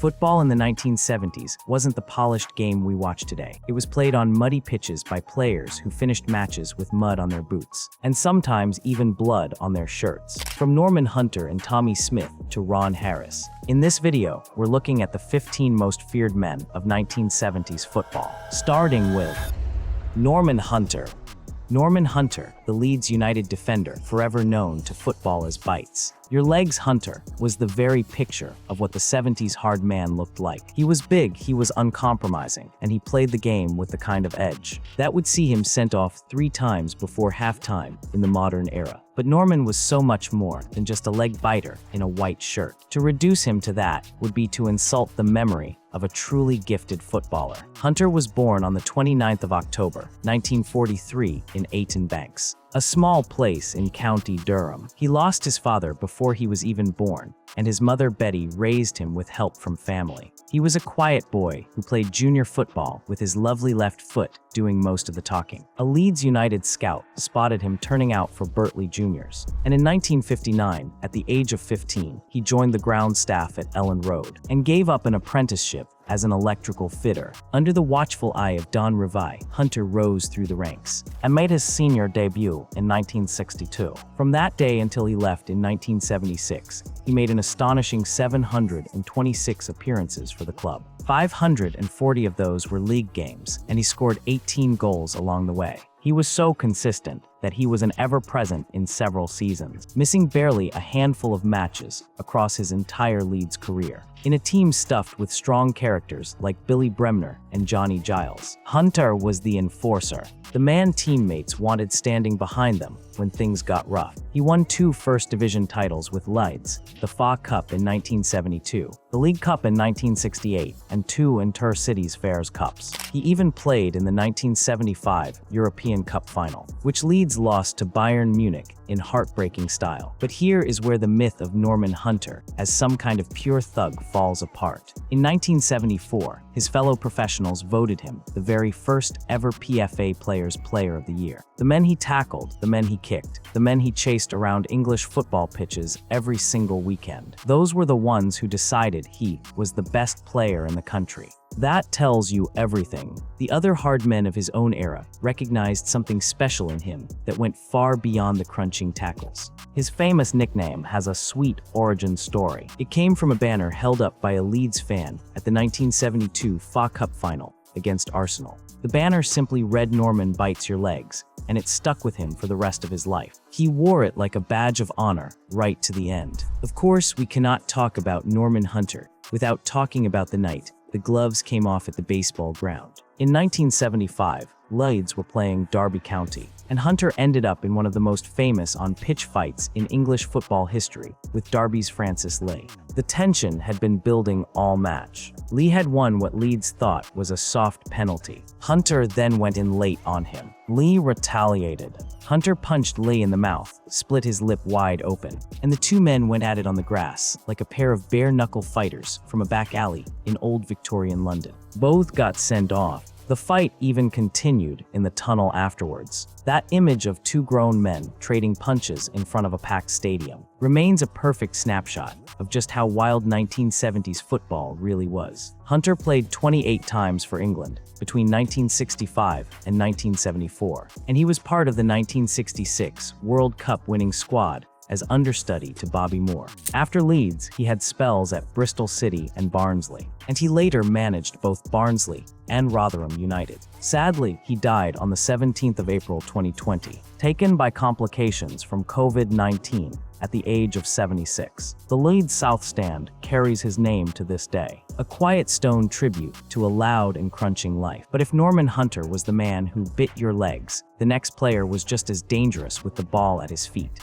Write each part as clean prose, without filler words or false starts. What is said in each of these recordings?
Football in the 1970s wasn't the polished game we watch today. It was played on muddy pitches by players who finished matches with mud on their boots, and sometimes even blood on their shirts. From Norman Hunter and Tommy Smith to Ron Harris. In this video, we're looking at the 15 most feared men of 1970s football, starting with Norman Hunter. Norman Hunter, the Leeds United defender, forever known to football as Bites. Your legs Hunter was the very picture of what the 70s hard man looked like. He was big, he was uncompromising, and he played the game with the kind of edge that would see him sent off 3 times before halftime in the modern era. But Norman was so much more than just a leg biter in a white shirt. To reduce him to that would be to insult the memory of a truly gifted footballer. Hunter was born on the 29th of October, 1943 in Ayton Banks, a small place in County Durham. He lost his father before he was even born, and his mother Betty raised him with help from family. He was a quiet boy who played junior football with his lovely left foot doing most of the talking. A Leeds United scout spotted him turning out for Birtley Juniors, and in 1959, at the age of 15, he joined the ground staff at Ellen Road and gave up an apprenticeship as an electrical fitter. Under the watchful eye of Don Revie, Hunter rose through the ranks and made his senior debut in 1962. From that day until he left in 1976, he made an astonishing 726 appearances for the club. 540 of those were league games, and he scored 18 goals along the way. He was so consistent that he was an ever-present in several seasons, missing barely a handful of matches across his entire Leeds career. In a team stuffed with strong characters like Billy Bremner and Johnny Giles, Hunter was the enforcer, the man teammates wanted standing behind them when things got rough. He won 2 First Division titles with Leeds, the FA Cup in 1972, the League Cup in 1968, and 2 Intercities Fairs Cups. He even played in the 1975 European Cup final, which Leeds lost to Bayern Munich in heartbreaking style. But here is where the myth of Norman Hunter as some kind of pure thug falls apart. In 1974, his fellow professionals voted him the very first ever PFA Players Player of the Year. The men he tackled, the men he kicked, the men he chased around English football pitches every single weekend. Those were the ones who decided he was the best player in the country. That tells you everything. The other hard men of his own era recognized something special in him that went far beyond the crunching tackles. His famous nickname has a sweet origin story. It came from a banner held up by a Leeds fan at the 1972 FA Cup final against Arsenal. The banner simply read "Norman bites your legs," and it stuck with him for the rest of his life. He wore it like a badge of honor right to the end. Of course, we cannot talk about Norman Hunter without talking about the night the gloves came off at the baseball ground. In 1975, Leeds were playing Derby County, and Hunter ended up in one of the most famous on-pitch fights in English football history with Derby's Francis Lee. The tension had been building all match. Lee had won what Leeds thought was a soft penalty. Hunter then went in late on him. Lee retaliated. Hunter punched Lee in the mouth, split his lip wide open, and the 2 men went at it on the grass like a pair of bare-knuckle fighters from a back alley in old Victorian London. Both got sent off. The fight even continued in the tunnel afterwards. That image of 2 grown men trading punches in front of a packed stadium remains a perfect snapshot of just how wild 1970s football really was. Hunter played 28 times for England between 1965 and 1974, and he was part of the 1966 World Cup winning squad as understudy to Bobby Moore. After Leeds, he had spells at Bristol City and Barnsley, and he later managed both Barnsley and Rotherham United. Sadly, he died on the 17th of April 2020, taken by complications from COVID-19 at the age of 76. The Leeds South Stand carries his name to this day, a quiet stone tribute to a loud and crunching life. But if Norman Hunter was the man who bit your legs, the next player was just as dangerous with the ball at his feet.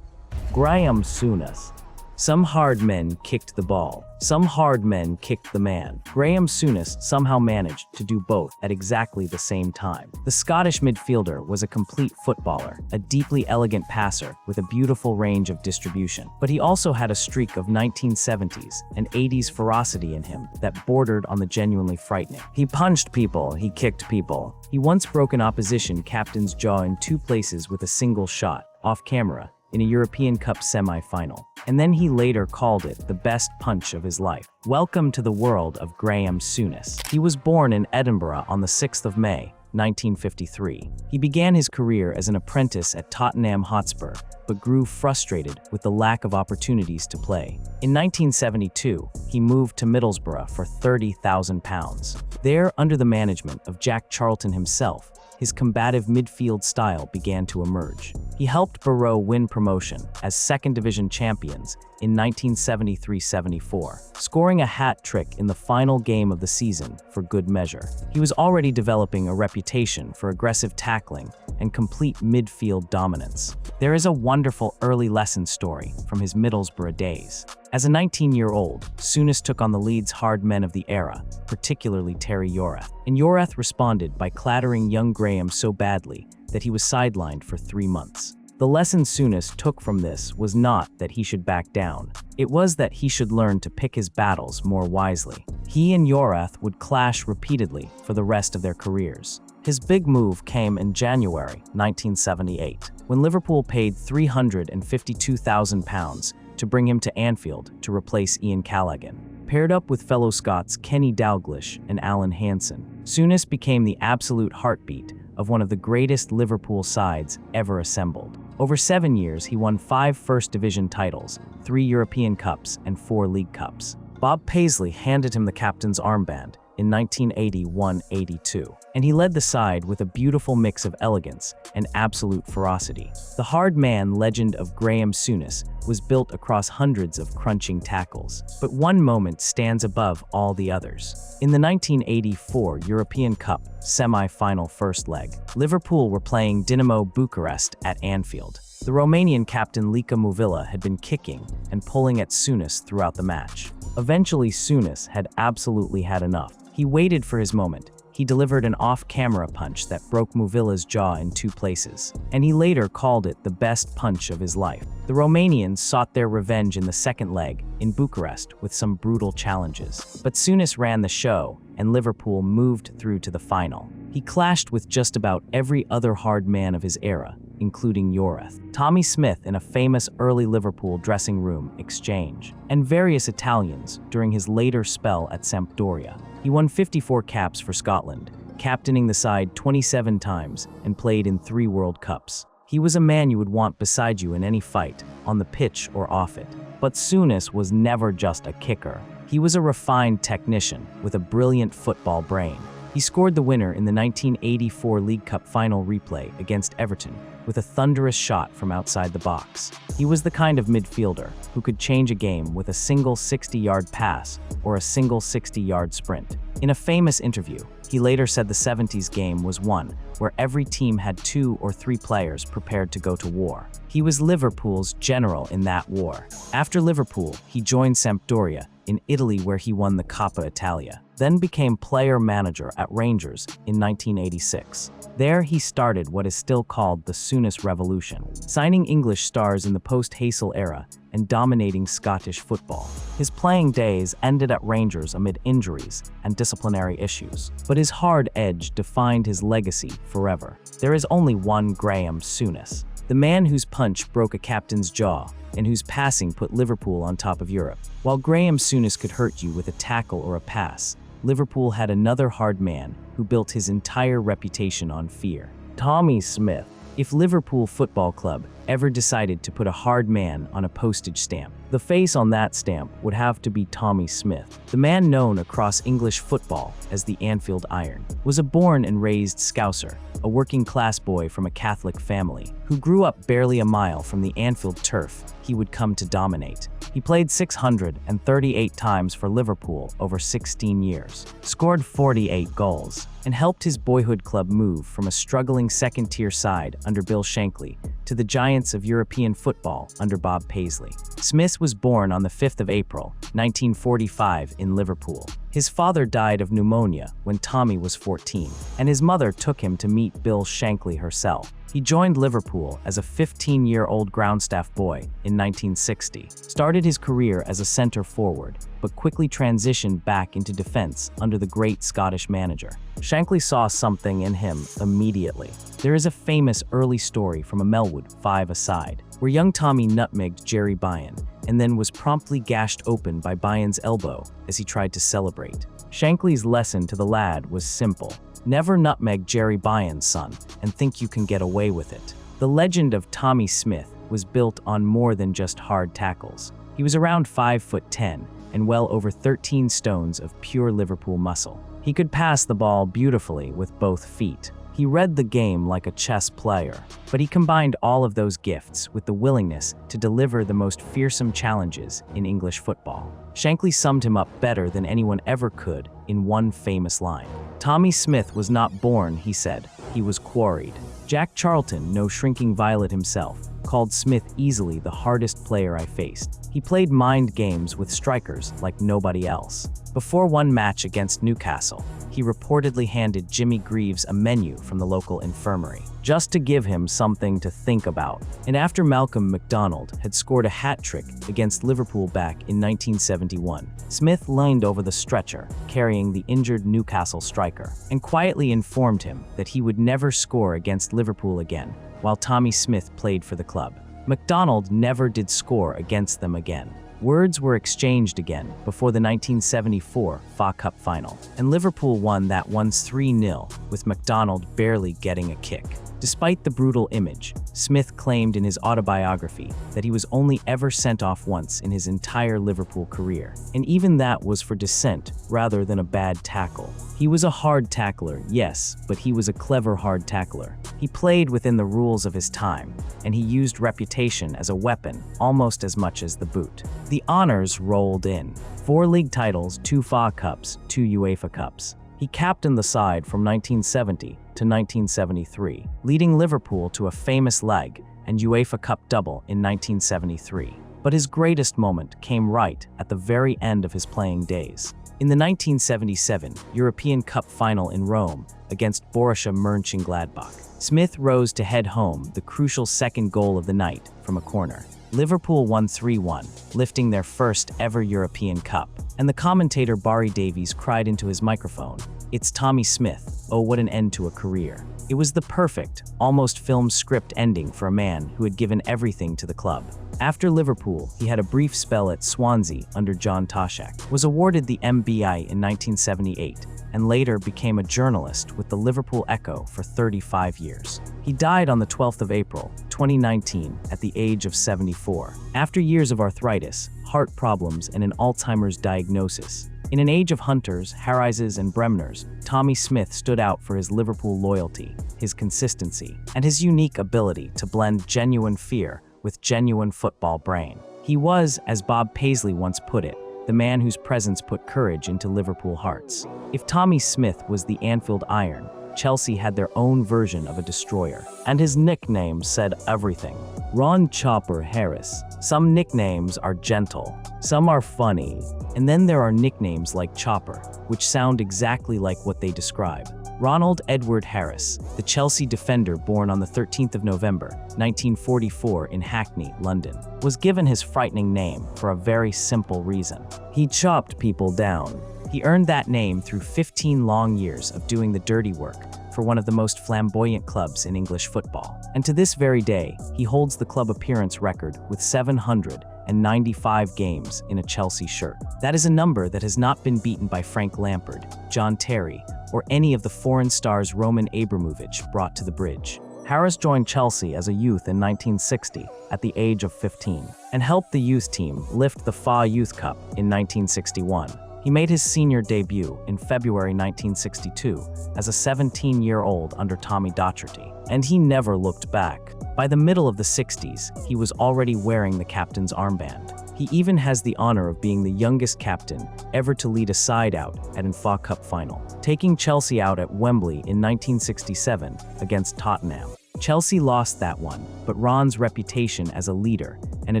Graham Souness. Some hard men kicked the ball. Some hard men kicked the man. Graham Souness somehow managed to do both at exactly the same time. The Scottish midfielder was a complete footballer, a deeply elegant passer with a beautiful range of distribution. But he also had a streak of 1970s and 80s ferocity in him that bordered on the genuinely frightening. He punched people, he kicked people. He once broke an opposition captain's jaw in 2 places with a single shot, off camera, in a European Cup semi-final, and then he later called it the best punch of his life. Welcome to the world of Graham Souness. He was born in Edinburgh on the 6th of May, 1953. He began his career as an apprentice at Tottenham Hotspur, but grew frustrated with the lack of opportunities to play. In 1972, he moved to Middlesbrough for £30,000. There, under the management of Jack Charlton himself, his combative midfield style began to emerge. He helped Borough win promotion as second division champions in 1973-74, scoring a hat trick in the final game of the season for good measure. He was already developing a reputation for aggressive tackling and complete midfield dominance. There is a wonderful early lesson story from his Middlesbrough days. As a 19-year-old, Souness took on the Leeds hard men of the era, particularly Terry Yorath. And Yorath responded by clattering young Graham so badly that he was sidelined for 3 months. The lesson Souness took from this was not that he should back down. It was that he should learn to pick his battles more wisely. He and Yorath would clash repeatedly for the rest of their careers. His big move came in January 1978, when Liverpool paid £352,000 to bring him to Anfield to replace Ian Callaghan. Paired up with fellow Scots Kenny Dalglish and Alan Hansen, Souness became the absolute heartbeat of one of the greatest Liverpool sides ever assembled. Over 7 years, he won 5 First Division titles, 3 European Cups, and 4 League Cups. Bob Paisley handed him the captain's armband in 1981-82, and he led the side with a beautiful mix of elegance and absolute ferocity. The hard man legend of Graham Souness was built across hundreds of crunching tackles, but one moment stands above all the others. In the 1984 European Cup semi-final first leg, Liverpool were playing Dinamo Bucharest at Anfield. The Romanian captain Lika Movila had been kicking and pulling at Souness throughout the match. Eventually, Souness had absolutely had enough. He waited for his moment. He delivered an off-camera punch that broke Movila's jaw in 2 places, and he later called it the best punch of his life. The Romanians sought their revenge in the second leg in Bucharest with some brutal challenges, but Souness ran the show, and Liverpool moved through to the final. He clashed with just about every other hard man of his era, including Yorath, Tommy Smith in a famous early Liverpool dressing room exchange, and various Italians during his later spell at Sampdoria. He won 54 caps for Scotland, captaining the side 27 times and played in 3 World Cups. He was a man you would want beside you in any fight, on the pitch or off it. But Souness was never just a kicker. He was a refined technician with a brilliant football brain. He scored the winner in the 1984 League Cup final replay against Everton with a thunderous shot from outside the box. He was the kind of midfielder who could change a game with a single 60-yard pass or a single 60-yard sprint. In a famous interview, he later said the 70s game was one where every team had 2 or 3 players prepared to go to war. He was Liverpool's general in that war. After Liverpool, he joined Sampdoria in Italy, where he won the Coppa Italia, then became player-manager at Rangers in 1986. There he started what is still called the Souness Revolution, signing English stars in the post-Hazel era and dominating Scottish football. His playing days ended at Rangers amid injuries and disciplinary issues, but his hard edge defined his legacy forever. There is only one Graham Souness, the man whose punch broke a captain's jaw and whose passing put Liverpool on top of Europe. While Graham Souness could hurt you with a tackle or a pass, Liverpool had another hard man who built his entire reputation on fear: Tommy Smith. If Liverpool Football Club ever decided to put a hard man on a postage stamp, the face on that stamp would have to be Tommy Smith. The man known across English football as the Anfield Iron was a born and raised Scouser, a working-class boy from a Catholic family who grew up barely a mile from the Anfield turf he would come to dominate. He played 638 times for Liverpool over 16 years, scored 48 goals, and helped his boyhood club move from a struggling second-tier side under Bill Shankly to the giants of European football under Bob Paisley. Smith was born on the 5th of April, 1945 in Liverpool. His father died of pneumonia when Tommy was 14, and his mother took him to meet Bill Shankly herself. He joined Liverpool as a 15-year-old ground staff boy in 1960, started his career as a centre forward, but quickly transitioned back into defence under the great Scottish manager. Shankly saw something in him immediately. There is a famous early story from a Melwood 5-a-side, where young Tommy nutmegged Jerry Byon, and then was promptly gashed open by Byon's elbow as he tried to celebrate. Shankly's lesson to the lad was simple. Never nutmeg Jerry Byon's son and think you can get away with it. The legend of Tommy Smith was built on more than just hard tackles. He was around 5'10" and well over 13 stones of pure Liverpool muscle. He could pass the ball beautifully with both feet. He read the game like a chess player, but he combined all of those gifts with the willingness to deliver the most fearsome challenges in English football. Shankly summed him up better than anyone ever could in one famous line. Tommy Smith was not born, he said, he was quarried. Jack Charlton, no shrinking violet himself, called Smith easily the hardest player I faced. He played mind games with strikers like nobody else. Before one match against Newcastle, he reportedly handed Jimmy Greaves a menu from the local infirmary, just to give him something to think about. And after Malcolm McDonald had scored a hat-trick against Liverpool back in 1971, Smith leaned over the stretcher, carrying the injured Newcastle striker, and quietly informed him that he would never score against Liverpool again, while Tommy Smith played for the club. McDonald never did score against them again. Words were exchanged again before the 1974 FA Cup final, and Liverpool won that one 3-0, with McDonald barely getting a kick. Despite the brutal image, Smith claimed in his autobiography that he was only ever sent off once in his entire Liverpool career, and even that was for dissent rather than a bad tackle. He was a hard tackler, yes, but he was a clever hard tackler. He played within the rules of his time, and he used reputation as a weapon almost as much as the boot. The honors rolled in. 4 league titles, 2 FA Cups, 2 UEFA Cups. He captained the side from 1970 to 1973, leading Liverpool to a famous leg and UEFA Cup double in 1973. But his greatest moment came right at the very end of his playing days. In the 1977 European Cup final in Rome against Borussia Mönchengladbach, Smith rose to head home the crucial second goal of the night from a corner. Liverpool won 3-1, lifting their first ever European Cup, and the commentator Barry Davies cried into his microphone, "It's Tommy Smith, oh what an end to a career." It was the perfect, almost film script ending for a man who had given everything to the club. After Liverpool, he had a brief spell at Swansea under John Toshack, was awarded the MBI in 1978, and later became a journalist with the Liverpool Echo for 35 years. He died on the 12th of April, 2019, at the age of 74, after years of arthritis, heart problems, and an Alzheimer's diagnosis. In an age of Hunters, Harrises, and Bremners, Tommy Smith stood out for his Liverpool loyalty, his consistency, and his unique ability to blend genuine fear with genuine football brain. He was, as Bob Paisley once put it, the man whose presence put courage into Liverpool hearts. If Tommy Smith was the Anfield Iron, Chelsea had their own version of a destroyer, and his nickname said everything. Ron Chopper Harris. Some nicknames are gentle, some are funny, and then there are nicknames like Chopper, which sound exactly like what they describe. Ronald Edward Harris, the Chelsea defender born on the 13th of November, 1944 in Hackney, London, was given his frightening name for a very simple reason. He chopped people down. He earned that name through 15 long years of doing the dirty work for one of the most flamboyant clubs in English football. And to this very day, he holds the club appearance record with 795 games in a Chelsea shirt. That is a number that has not been beaten by Frank Lampard, John Terry, or any of the foreign stars Roman Abramovich brought to the bridge. Harris joined Chelsea as a youth in 1960 at the age of 15 and helped the youth team lift the FA Youth Cup in 1961. He made his senior debut in February 1962 as a 17-year-old under Tommy Docherty, and he never looked back. By the middle of the 60s, he was already wearing the captain's armband. He even has the honor of being the youngest captain ever to lead a side out at an FA Cup final, taking Chelsea out at Wembley in 1967 against Tottenham. Chelsea lost that one, but Ron's reputation as a leader and a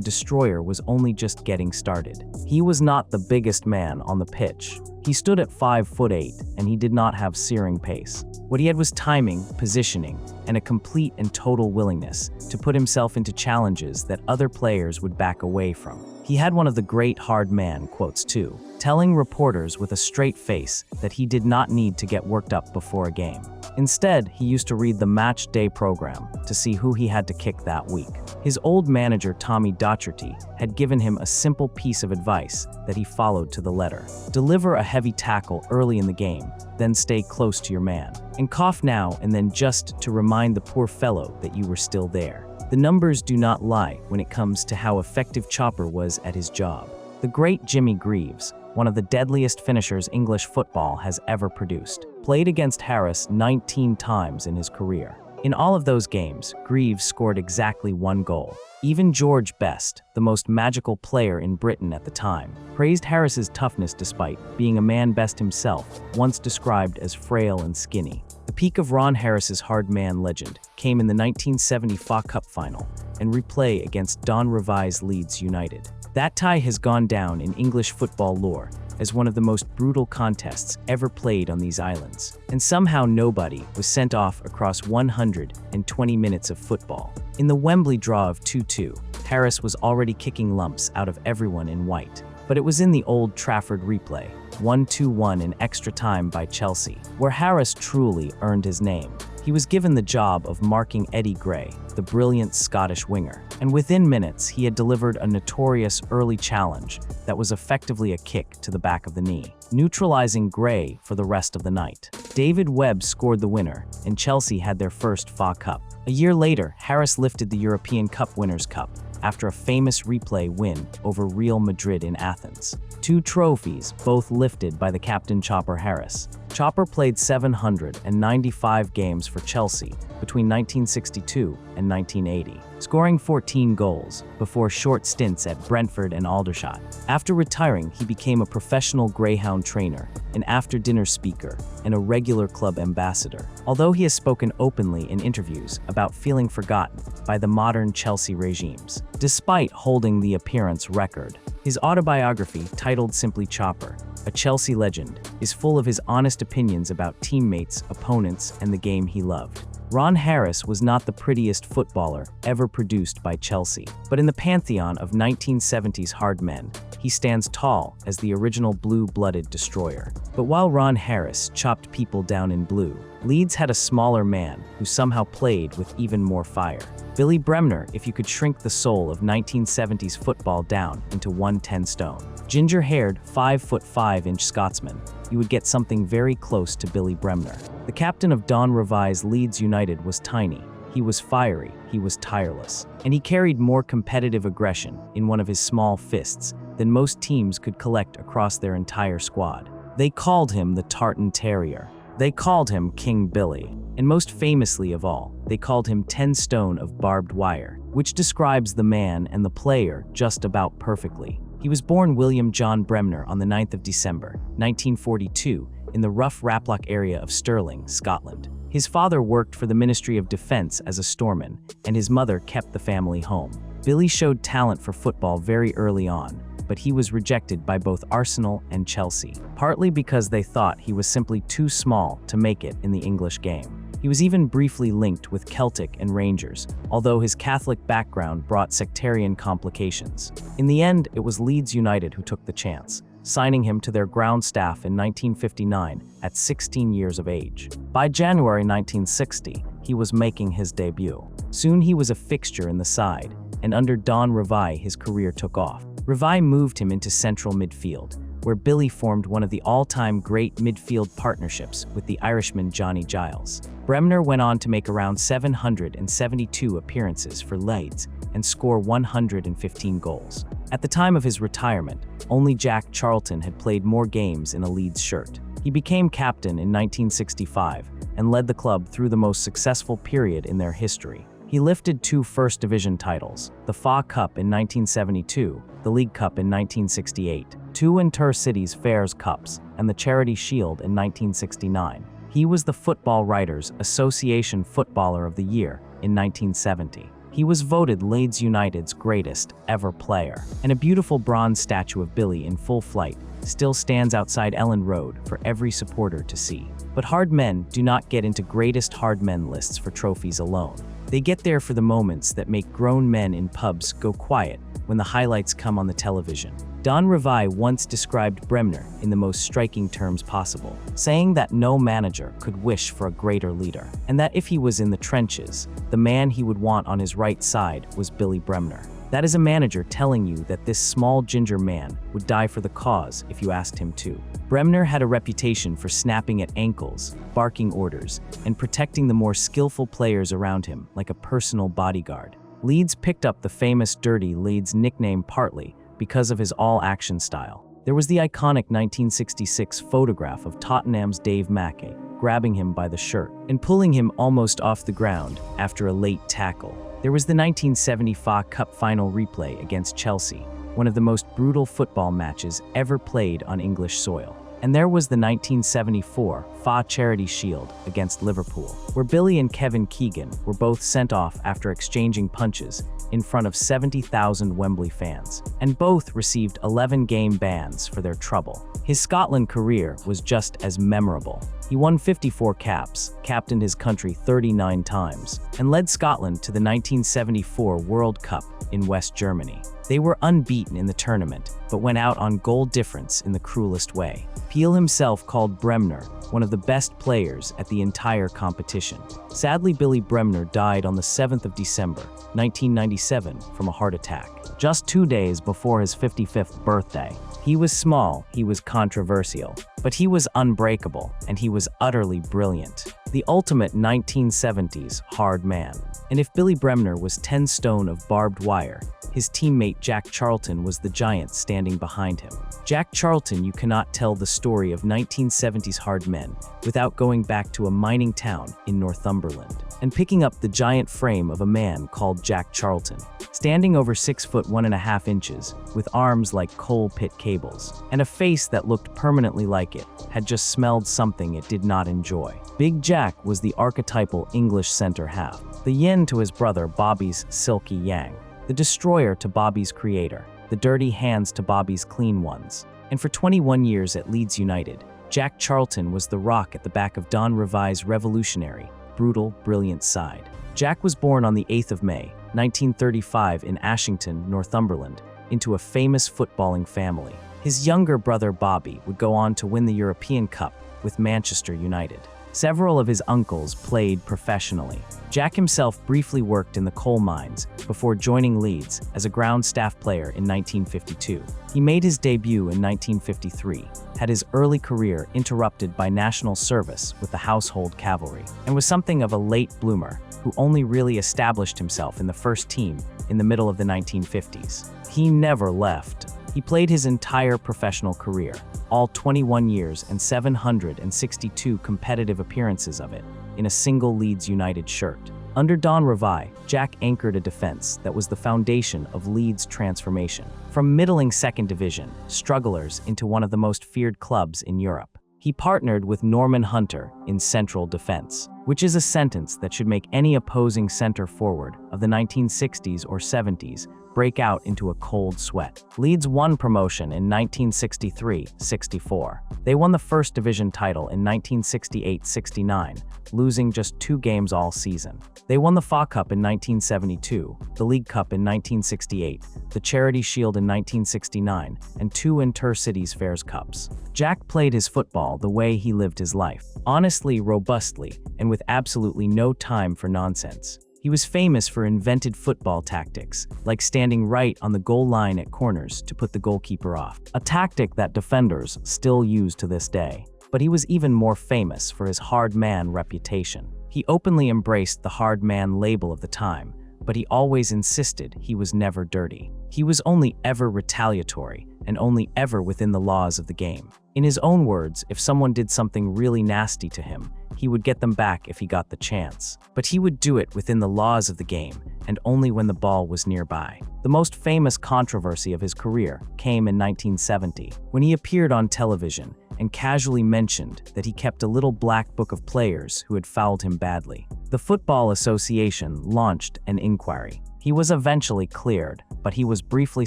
destroyer was only just getting started. He was not the biggest man on the pitch. He stood at 5'8", and he did not have searing pace. What he had was timing, positioning, and a complete and total willingness to put himself into challenges that other players would back away from. He had one of the great hard man quotes too, telling reporters with a straight face that he did not need to get worked up before a game. Instead, he used to read the match day program to see who he had to kick that week. His old manager Tommy Docherty had given him a simple piece of advice that he followed to the letter. Deliver a heavy tackle early in the game, then stay close to your man. And cough now and then just to remind the poor fellow that you were still there. The numbers do not lie when it comes to how effective Chopper was at his job. The great Jimmy Greaves, one of the deadliest finishers English football has ever produced, played against Harris 19 times in his career. In all of those games, Greaves scored exactly 1 goal. Even George Best, the most magical player in Britain at the time, praised Harris's toughness despite being a man best himself, once described as frail and skinny. The peak of Ron Harris's hard man legend came in the 1970 FA Cup final and replay against Don Revie's Leeds United. That tie has gone down in English football lore as one of the most brutal contests ever played on these islands, and somehow nobody was sent off across 120 minutes of football. In the Wembley draw of 2-2, Harris was already kicking lumps out of everyone in white. But it was in the Old Trafford replay, 1-2-1 in extra time by Chelsea, where Harris truly earned his name. He was given the job of marking Eddie Gray, the brilliant Scottish winger, and within minutes he had delivered a notorious early challenge that was effectively a kick to the back of the knee, neutralizing Gray for the rest of the night. David Webb scored the winner, and Chelsea had their first FA Cup. A year later, Harris lifted the European Cup Winners' Cup after a famous replay win over Real Madrid in Athens. 2 trophies, both lifted by the captain Chopper Harris. Chopper played 795 games for Chelsea between 1962 and 1980, scoring 14 goals before short stints at Brentford and Aldershot. After retiring, he became a professional greyhound trainer, an after-dinner speaker, and a regular club ambassador. Although he has spoken openly in interviews about feeling forgotten by the modern Chelsea regimes, despite holding the appearance record. His autobiography, titled simply Chopper, A Chelsea Legend, is full of his honest opinions about teammates, opponents, and the game he loved. Ron Harris was not the prettiest footballer ever produced by Chelsea, but in the pantheon of 1970s hard men, he stands tall as the original blue-blooded destroyer. But while Ron Harris chopped people down in blue, Leeds had a smaller man who somehow played with even more fire. Billy Bremner, if you could shrink the soul of 1970s football down into 110 stone. Ginger-haired, 5'5" Scotsman, you would get something very close to Billy Bremner. The captain of Don Revie's Leeds United was tiny. He was fiery, he was tireless, and he carried more competitive aggression in one of his small fists than most teams could collect across their entire squad. They called him the Tartan Terrier. They called him King Billy. And most famously of all, they called him 10 stone of barbed wire, which describes the man and the player just about perfectly. He was born William John Bremner on the 9th of December, 1942, in the rough Raploch area of Stirling, Scotland. His father worked for the Ministry of Defence as a storeman, and his mother kept the family home. Billy showed talent for football very early on, but he was rejected by both Arsenal and Chelsea, partly because they thought he was simply too small to make it in the English game. He was even briefly linked with Celtic and Rangers, although his Catholic background brought sectarian complications. In the end, it was Leeds United who took the chance, signing him to their ground staff in 1959 at 16 years of age. By January 1960, he was making his debut. Soon he was a fixture in the side, and under Don Revie his career took off. Revie moved him into central midfield, where Billy formed one of the all-time great midfield partnerships with the Irishman Johnny Giles. Bremner went on to make around 772 appearances for Leeds and score 115 goals. At the time of his retirement, only Jack Charlton had played more games in a Leeds shirt. He became captain in 1965 and led the club through the most successful period in their history. He lifted 2 First Division titles, the FA Cup in 1972, the League Cup in 1968, 2 Intercities Fairs Cups, and the Charity Shield in 1969. He was the Football Writers Association Footballer of the Year in 1970. He was voted Leeds United's greatest ever player, and a beautiful bronze statue of Billy in full flight still stands outside Ellen Road for every supporter to see. But hard men do not get into greatest hard men lists for trophies alone. They get there for the moments that make grown men in pubs go quiet when the highlights come on the television. Don Revie once described Bremner in the most striking terms possible, saying that no manager could wish for a greater leader, and that if he was in the trenches, the man he would want on his right side was Billy Bremner. That is a manager telling you that this small ginger man would die for the cause if you asked him to. Bremner had a reputation for snapping at ankles, barking orders, and protecting the more skillful players around him like a personal bodyguard. Leeds picked up the famous Dirty Leeds nickname partly because of his all-action style. There was the iconic 1966 photograph of Tottenham's Dave Mackay grabbing him by the shirt and pulling him almost off the ground after a late tackle. There was the 1970 FA Cup final replay against Chelsea, one of the most brutal football matches ever played on English soil. And there was the 1974 FA Charity Shield against Liverpool, where Billy and Kevin Keegan were both sent off after exchanging punches in front of 70,000 Wembley fans, and both received 11-game bans for their trouble. His Scotland career was just as memorable. He won 54 caps, captained his country 39 times, and led Scotland to the 1974 World Cup in West Germany. They were unbeaten in the tournament, but went out on goal difference in the cruelest way. Peel himself called Bremner one of the best players at the entire competition. Sadly, Billy Bremner died on the 7th of December, 1997 from a heart attack, just 2 days before his 55th birthday. He was small, he was controversial, but he was unbreakable, and he was utterly brilliant. The ultimate 1970s hard man. And if Billy Bremner was 10 stone of barbed wire, his teammate Jack Charlton was the giant standing behind him. Jack Charlton, you cannot tell the story of 1970s hard men without going back to a mining town in Northumberland and picking up the giant frame of a man called Jack Charlton, standing over 6 foot 1.5 inches, with arms like coal pit cables, and a face that looked permanently like it had just smelled something it did not enjoy. Big Jack was the archetypal English center half, the yin to his brother Bobby's silky yang, the destroyer to Bobby's creator, the dirty hands to Bobby's clean ones. And for 21 years at Leeds United, Jack Charlton was the rock at the back of Don Revie's revolutionary, brutal, brilliant side. Jack was born on the 8th of May, 1935 in Ashington, Northumberland, into a famous footballing family. His younger brother Bobby would go on to win the European Cup with Manchester United. Several of his uncles played professionally. Jack himself briefly worked in the coal mines before joining Leeds as a ground staff player in 1952. He made his debut in 1953, had his early career interrupted by national service with the Household Cavalry, and was something of a late bloomer who only really established himself in the first team in the middle of the 1950s. He never left. He played his entire professional career, all 21 years and 762 competitive appearances of it, in a single Leeds United shirt. Under Don Revie, Jack anchored a defense that was the foundation of Leeds' transformation, from middling second division strugglers into one of the most feared clubs in Europe. He partnered with Norman Hunter in central defense, which is a sentence that should make any opposing center forward of the 1960s or 70s break out into a cold sweat. Leeds won promotion in 1963-64. They won the First Division title in 1968-69, losing just 2 games all season. They won the FA Cup in 1972, the League Cup in 1968, the Charity Shield in 1969, and 2 Intercities Fairs Cups. Jack played his football the way he lived his life, honestly, robustly, and with absolutely no time for nonsense. He was famous for invented football tactics, like standing right on the goal line at corners to put the goalkeeper off, a tactic that defenders still use to this day. But he was even more famous for his hard man reputation. He openly embraced the hard man label of the time, but he always insisted he was never dirty. He was only ever retaliatory, and only ever within the laws of the game. In his own words, if someone did something really nasty to him, he would get them back if he got the chance. But he would do it within the laws of the game, and only when the ball was nearby. The most famous controversy of his career came in 1970, when he appeared on television and casually mentioned that he kept a little black book of players who had fouled him badly. The Football Association launched an inquiry. He was eventually cleared, but he was briefly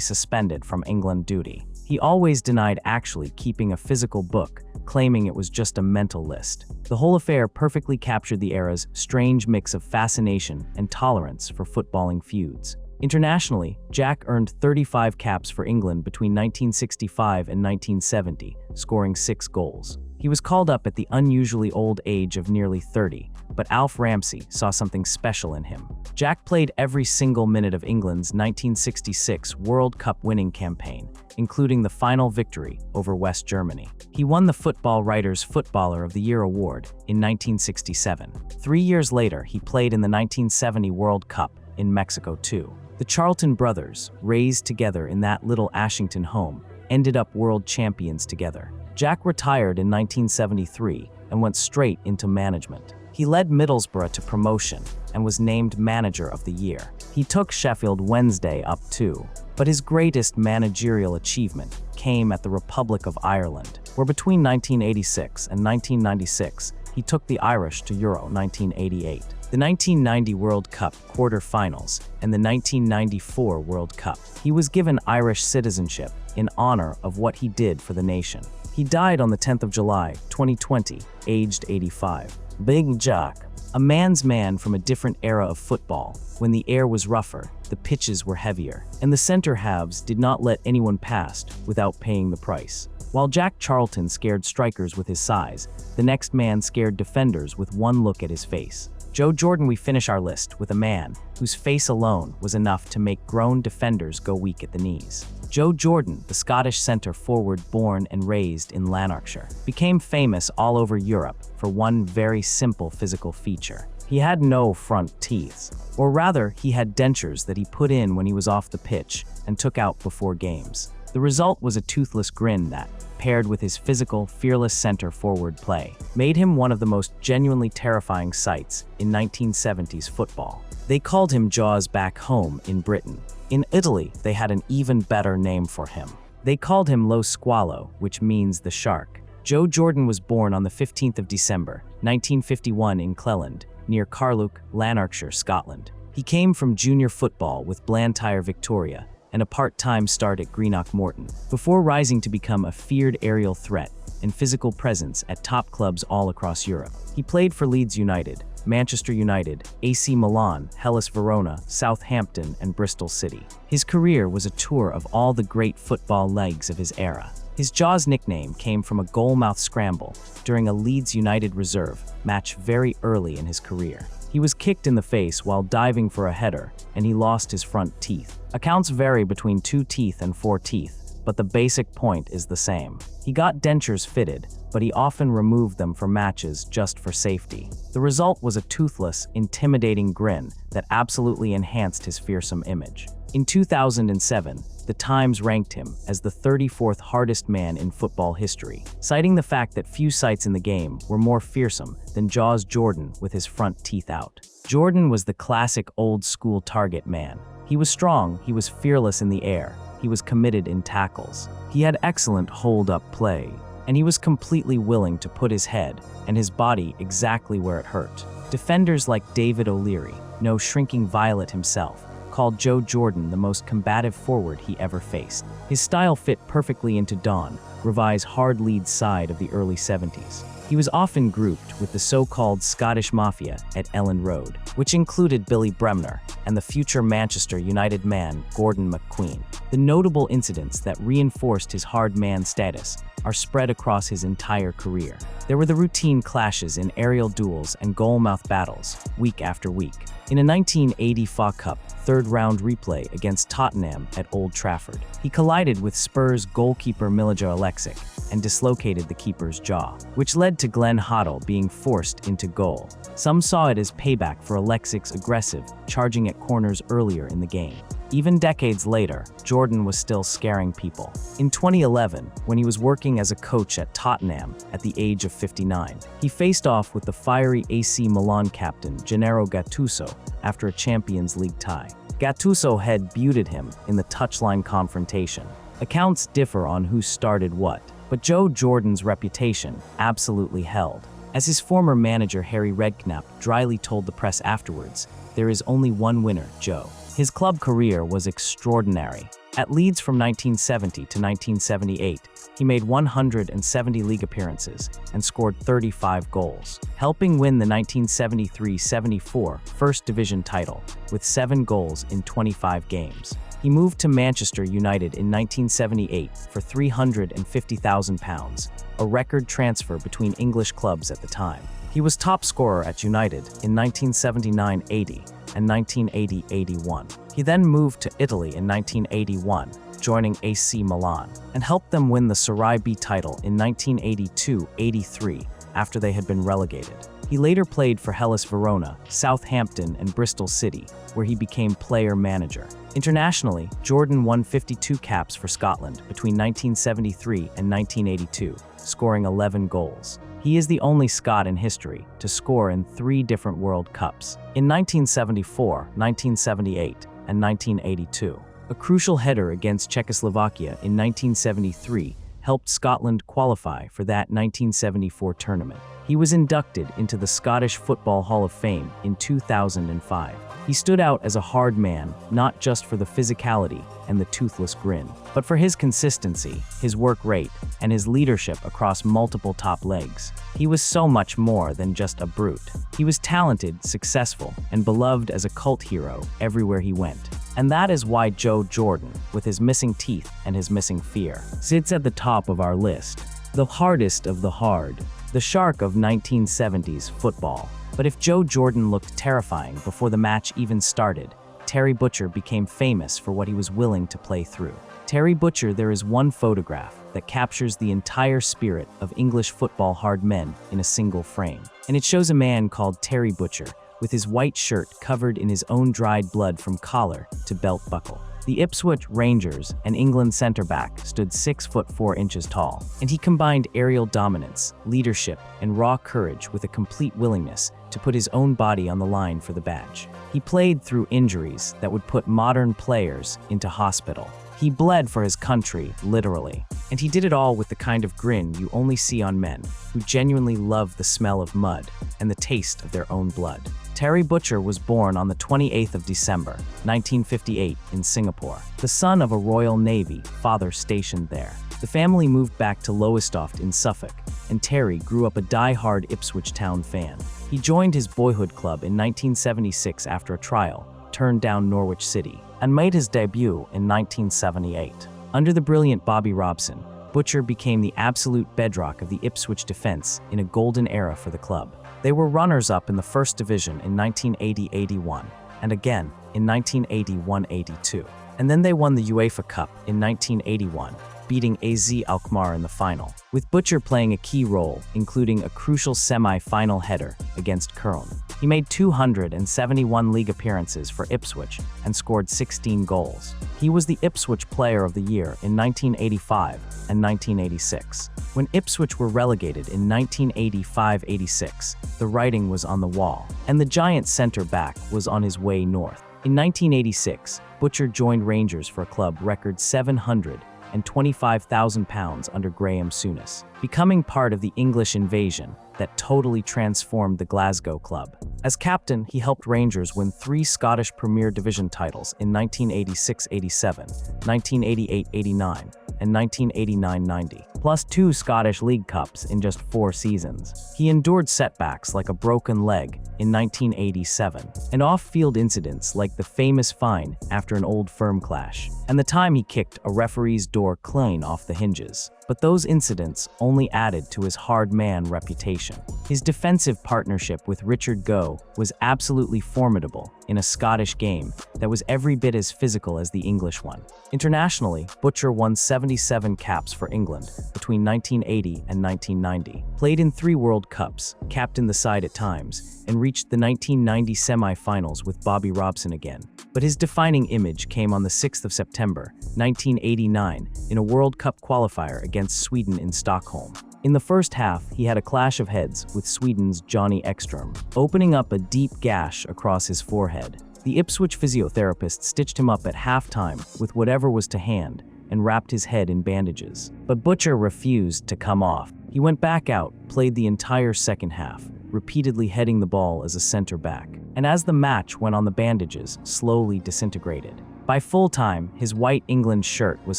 suspended from England duty. He always denied actually keeping a physical book, claiming it was just a mental list. The whole affair perfectly captured the era's strange mix of fascination and tolerance for footballing feuds. Internationally, Jack earned 35 caps for England between 1965 and 1970, scoring 6 goals. He was called up at the unusually old age of nearly 30, but Alf Ramsey saw something special in him. Jack played every single minute of England's 1966 World Cup winning campaign, including the final victory over West Germany. He won the Football Writers' Footballer of the Year award in 1967. 3 years later, he played in the 1970 World Cup in Mexico too. The Charlton brothers, raised together in that little Ashington home, ended up world champions together. Jack retired in 1973 and went straight into management. He led Middlesbrough to promotion and was named Manager of the Year. He took Sheffield Wednesday up too, but his greatest managerial achievement came at the Republic of Ireland, where between 1986 and 1996, he took the Irish to Euro 1988, the 1990 World Cup quarter-finals, and the 1994 World Cup. He was given Irish citizenship in honor of what he did for the nation. He died on the 10th of July, 2020, aged 85. Big Jack, a man's man from a different era of football, when the air was rougher, the pitches were heavier, and the center halves did not let anyone past without paying the price. While Jack Charlton scared strikers with his size, the next man scared defenders with one look at his face. Joe Jordan. We finish our list with a man whose face alone was enough to make grown defenders go weak at the knees. Joe Jordan, the Scottish centre-forward born and raised in Lanarkshire, became famous all over Europe for one very simple physical feature. He had no front teeth, or rather, he had dentures that he put in when he was off the pitch and took out before games. The result was a toothless grin that, paired with his physical, fearless center-forward play, made him one of the most genuinely terrifying sights in 1970s football. They called him Jaws back home in Britain. In Italy, they had an even better name for him. They called him Lo Squalo, which means the shark. Joe Jordan was born on the 15th of December, 1951 in Cleland, near Carluke, Lanarkshire, Scotland. He came from junior football with Blantyre Victoria and a part-time start at Greenock Morton, before rising to become a feared aerial threat and physical presence at top clubs all across Europe. He played for Leeds United, Manchester United, AC Milan, Hellas Verona, Southampton, and Bristol City. His career was a tour of all the great football legs of his era. His Jaws nickname came from a goal-mouth scramble during a Leeds United reserve match very early in his career. He was kicked in the face while diving for a header, and he lost his front teeth. Accounts vary between 2 teeth and 4 teeth, but the basic point is the same. He got dentures fitted, but he often removed them for matches just for safety. The result was a toothless, intimidating grin that absolutely enhanced his fearsome image. In 2007, The Times ranked him as the 34th hardest man in football history, citing the fact that few sights in the game were more fearsome than Jaws Jordan with his front teeth out. Jordan was the classic old-school target man. He was strong, he was fearless in the air, he was committed in tackles. He had excellent hold-up play, and he was completely willing to put his head and his body exactly where it hurt. Defenders like David O'Leary, no shrinking violet himself, called Joe Jordan the most combative forward he ever faced. His style fit perfectly into Don Revie's hard lead side of the early 70s. He was often grouped with the so-called Scottish Mafia at Elland Road, which included Billy Bremner and the future Manchester United man Gordon McQueen. The notable incidents that reinforced his hard man status are spread across his entire career. There were the routine clashes in aerial duels and goal-mouth battles, week after week. In a 1980 FA Cup third-round replay against Tottenham at Old Trafford, he collided with Spurs goalkeeper Milija Aleksic and dislocated the keeper's jaw, which led to Glenn Hoddle being forced into goal. Some saw it as payback for Alexic's aggressive, charging at corners earlier in the game. Even decades later, Jordan was still scaring people. In 2011, when he was working as a coach at Tottenham at the age of 59, he faced off with the fiery AC Milan captain Gennaro Gattuso after a Champions League tie. Gattuso had butted him in the touchline confrontation. Accounts differ on who started what, but But Joe Jordan's reputation absolutely held. As his former manager Harry Redknapp dryly told the press afterwards, "There is only one winner, Joe." His club career was extraordinary. At Leeds from 1970 to 1978, he made 170 league appearances and scored 35 goals, helping win the 1973-74 First Division title with 7 goals in 25 games. He moved to Manchester United in 1978 for £350,000, a record transfer between English clubs at the time. He was top scorer at United in 1979-80 and 1980-81. He then moved to Italy in 1981, joining AC Milan, and helped them win the Serie B title in 1982-83 after they had been relegated. He later played for Hellas Verona, Southampton, and Bristol City, where he became player-manager. Internationally, Jordan won 52 caps for Scotland between 1973 and 1982, scoring 11 goals. He is the only Scot in history to score in 3 different World Cups, in 1974, 1978, and 1982. A crucial header against Czechoslovakia in 1973 helped Scotland qualify for that 1974 tournament. He was inducted into the Scottish Football Hall of Fame in 2005. He stood out as a hard man, not just for the physicality and the toothless grin, but for his consistency, his work rate, and his leadership across multiple top leagues. He was so much more than just a brute. He was talented, successful, and beloved as a cult hero everywhere he went. And that is why Joe Jordan, with his missing teeth and his missing fear, sits at the top of our list. The hardest of the hard. The shark of 1970s football. But if Joe Jordan looked terrifying before the match even started, Terry Butcher became famous for what he was willing to play through. Terry Butcher, there is one photograph that captures the entire spirit of English football hard men in a single frame. And it shows a man called Terry Butcher, with his white shirt covered in his own dried blood from collar to belt buckle. The Ipswich Rangers and England centre-back stood 6 foot 4 inches tall, and he combined aerial dominance, leadership, and raw courage with a complete willingness to put his own body on the line for the badge. He played through injuries that would put modern players into hospital. He bled for his country, literally. And he did it all with the kind of grin you only see on men who genuinely love the smell of mud and the taste of their own blood. Terry Butcher was born on the 28th of December, 1958 in Singapore. The son of a Royal Navy father stationed there. The family moved back to Lowestoft in Suffolk, and Terry grew up a die-hard Ipswich Town fan. He joined his boyhood club in 1976 after a trial, turned down Norwich City, and made his debut in 1978. Under the brilliant Bobby Robson, Butcher became the absolute bedrock of the Ipswich defense in a golden era for the club. They were runners-up in the First Division in 1980-81, and again in 1981-82. And then they won the UEFA Cup in 1981, beating AZ Alkmaar in the final, with Butcher playing a key role, including a crucial semi-final header against Köln. He made 271 league appearances for Ipswich and scored 16 goals. He was the Ipswich Player of the Year in 1985 and 1986. When Ipswich were relegated in 1985-86, the writing was on the wall, and the giant centre-back was on his way north. In 1986, Butcher joined Rangers for a club record £725,000 under Graham Souness, becoming part of the English invasion that totally transformed the Glasgow club. As captain, he helped Rangers win 3 Scottish Premier Division titles in 1986-87, 1988-89, and 1989-90, plus 2 Scottish League Cups in just 4 seasons. He endured setbacks like a broken leg in 1987, and off-field incidents like the famous fine after an Old Firm clash, and the time he kicked a referee's door clean off the hinges. But those incidents only added to his hard man reputation. His defensive partnership with Richard Gough was absolutely formidable in a Scottish game that was every bit as physical as the English one. Internationally, Butcher won 77 caps for England between 1980 and 1990, played in 3 World Cups, captained the side at times, and reached the 1990 semi-finals with Bobby Robson again. But his defining image came on the 6th of September, 1989, in a World Cup qualifier against Sweden in Stockholm. In the first half, he had a clash of heads with Sweden's Johnny Ekström, opening up a deep gash across his forehead. The Ipswich physiotherapist stitched him up at halftime with whatever was to hand, and wrapped his head in bandages. But Butcher refused to come off. He went back out, played the entire second half, repeatedly heading the ball as a center back. And as the match went on, the bandages slowly disintegrated. By full time, his white England shirt was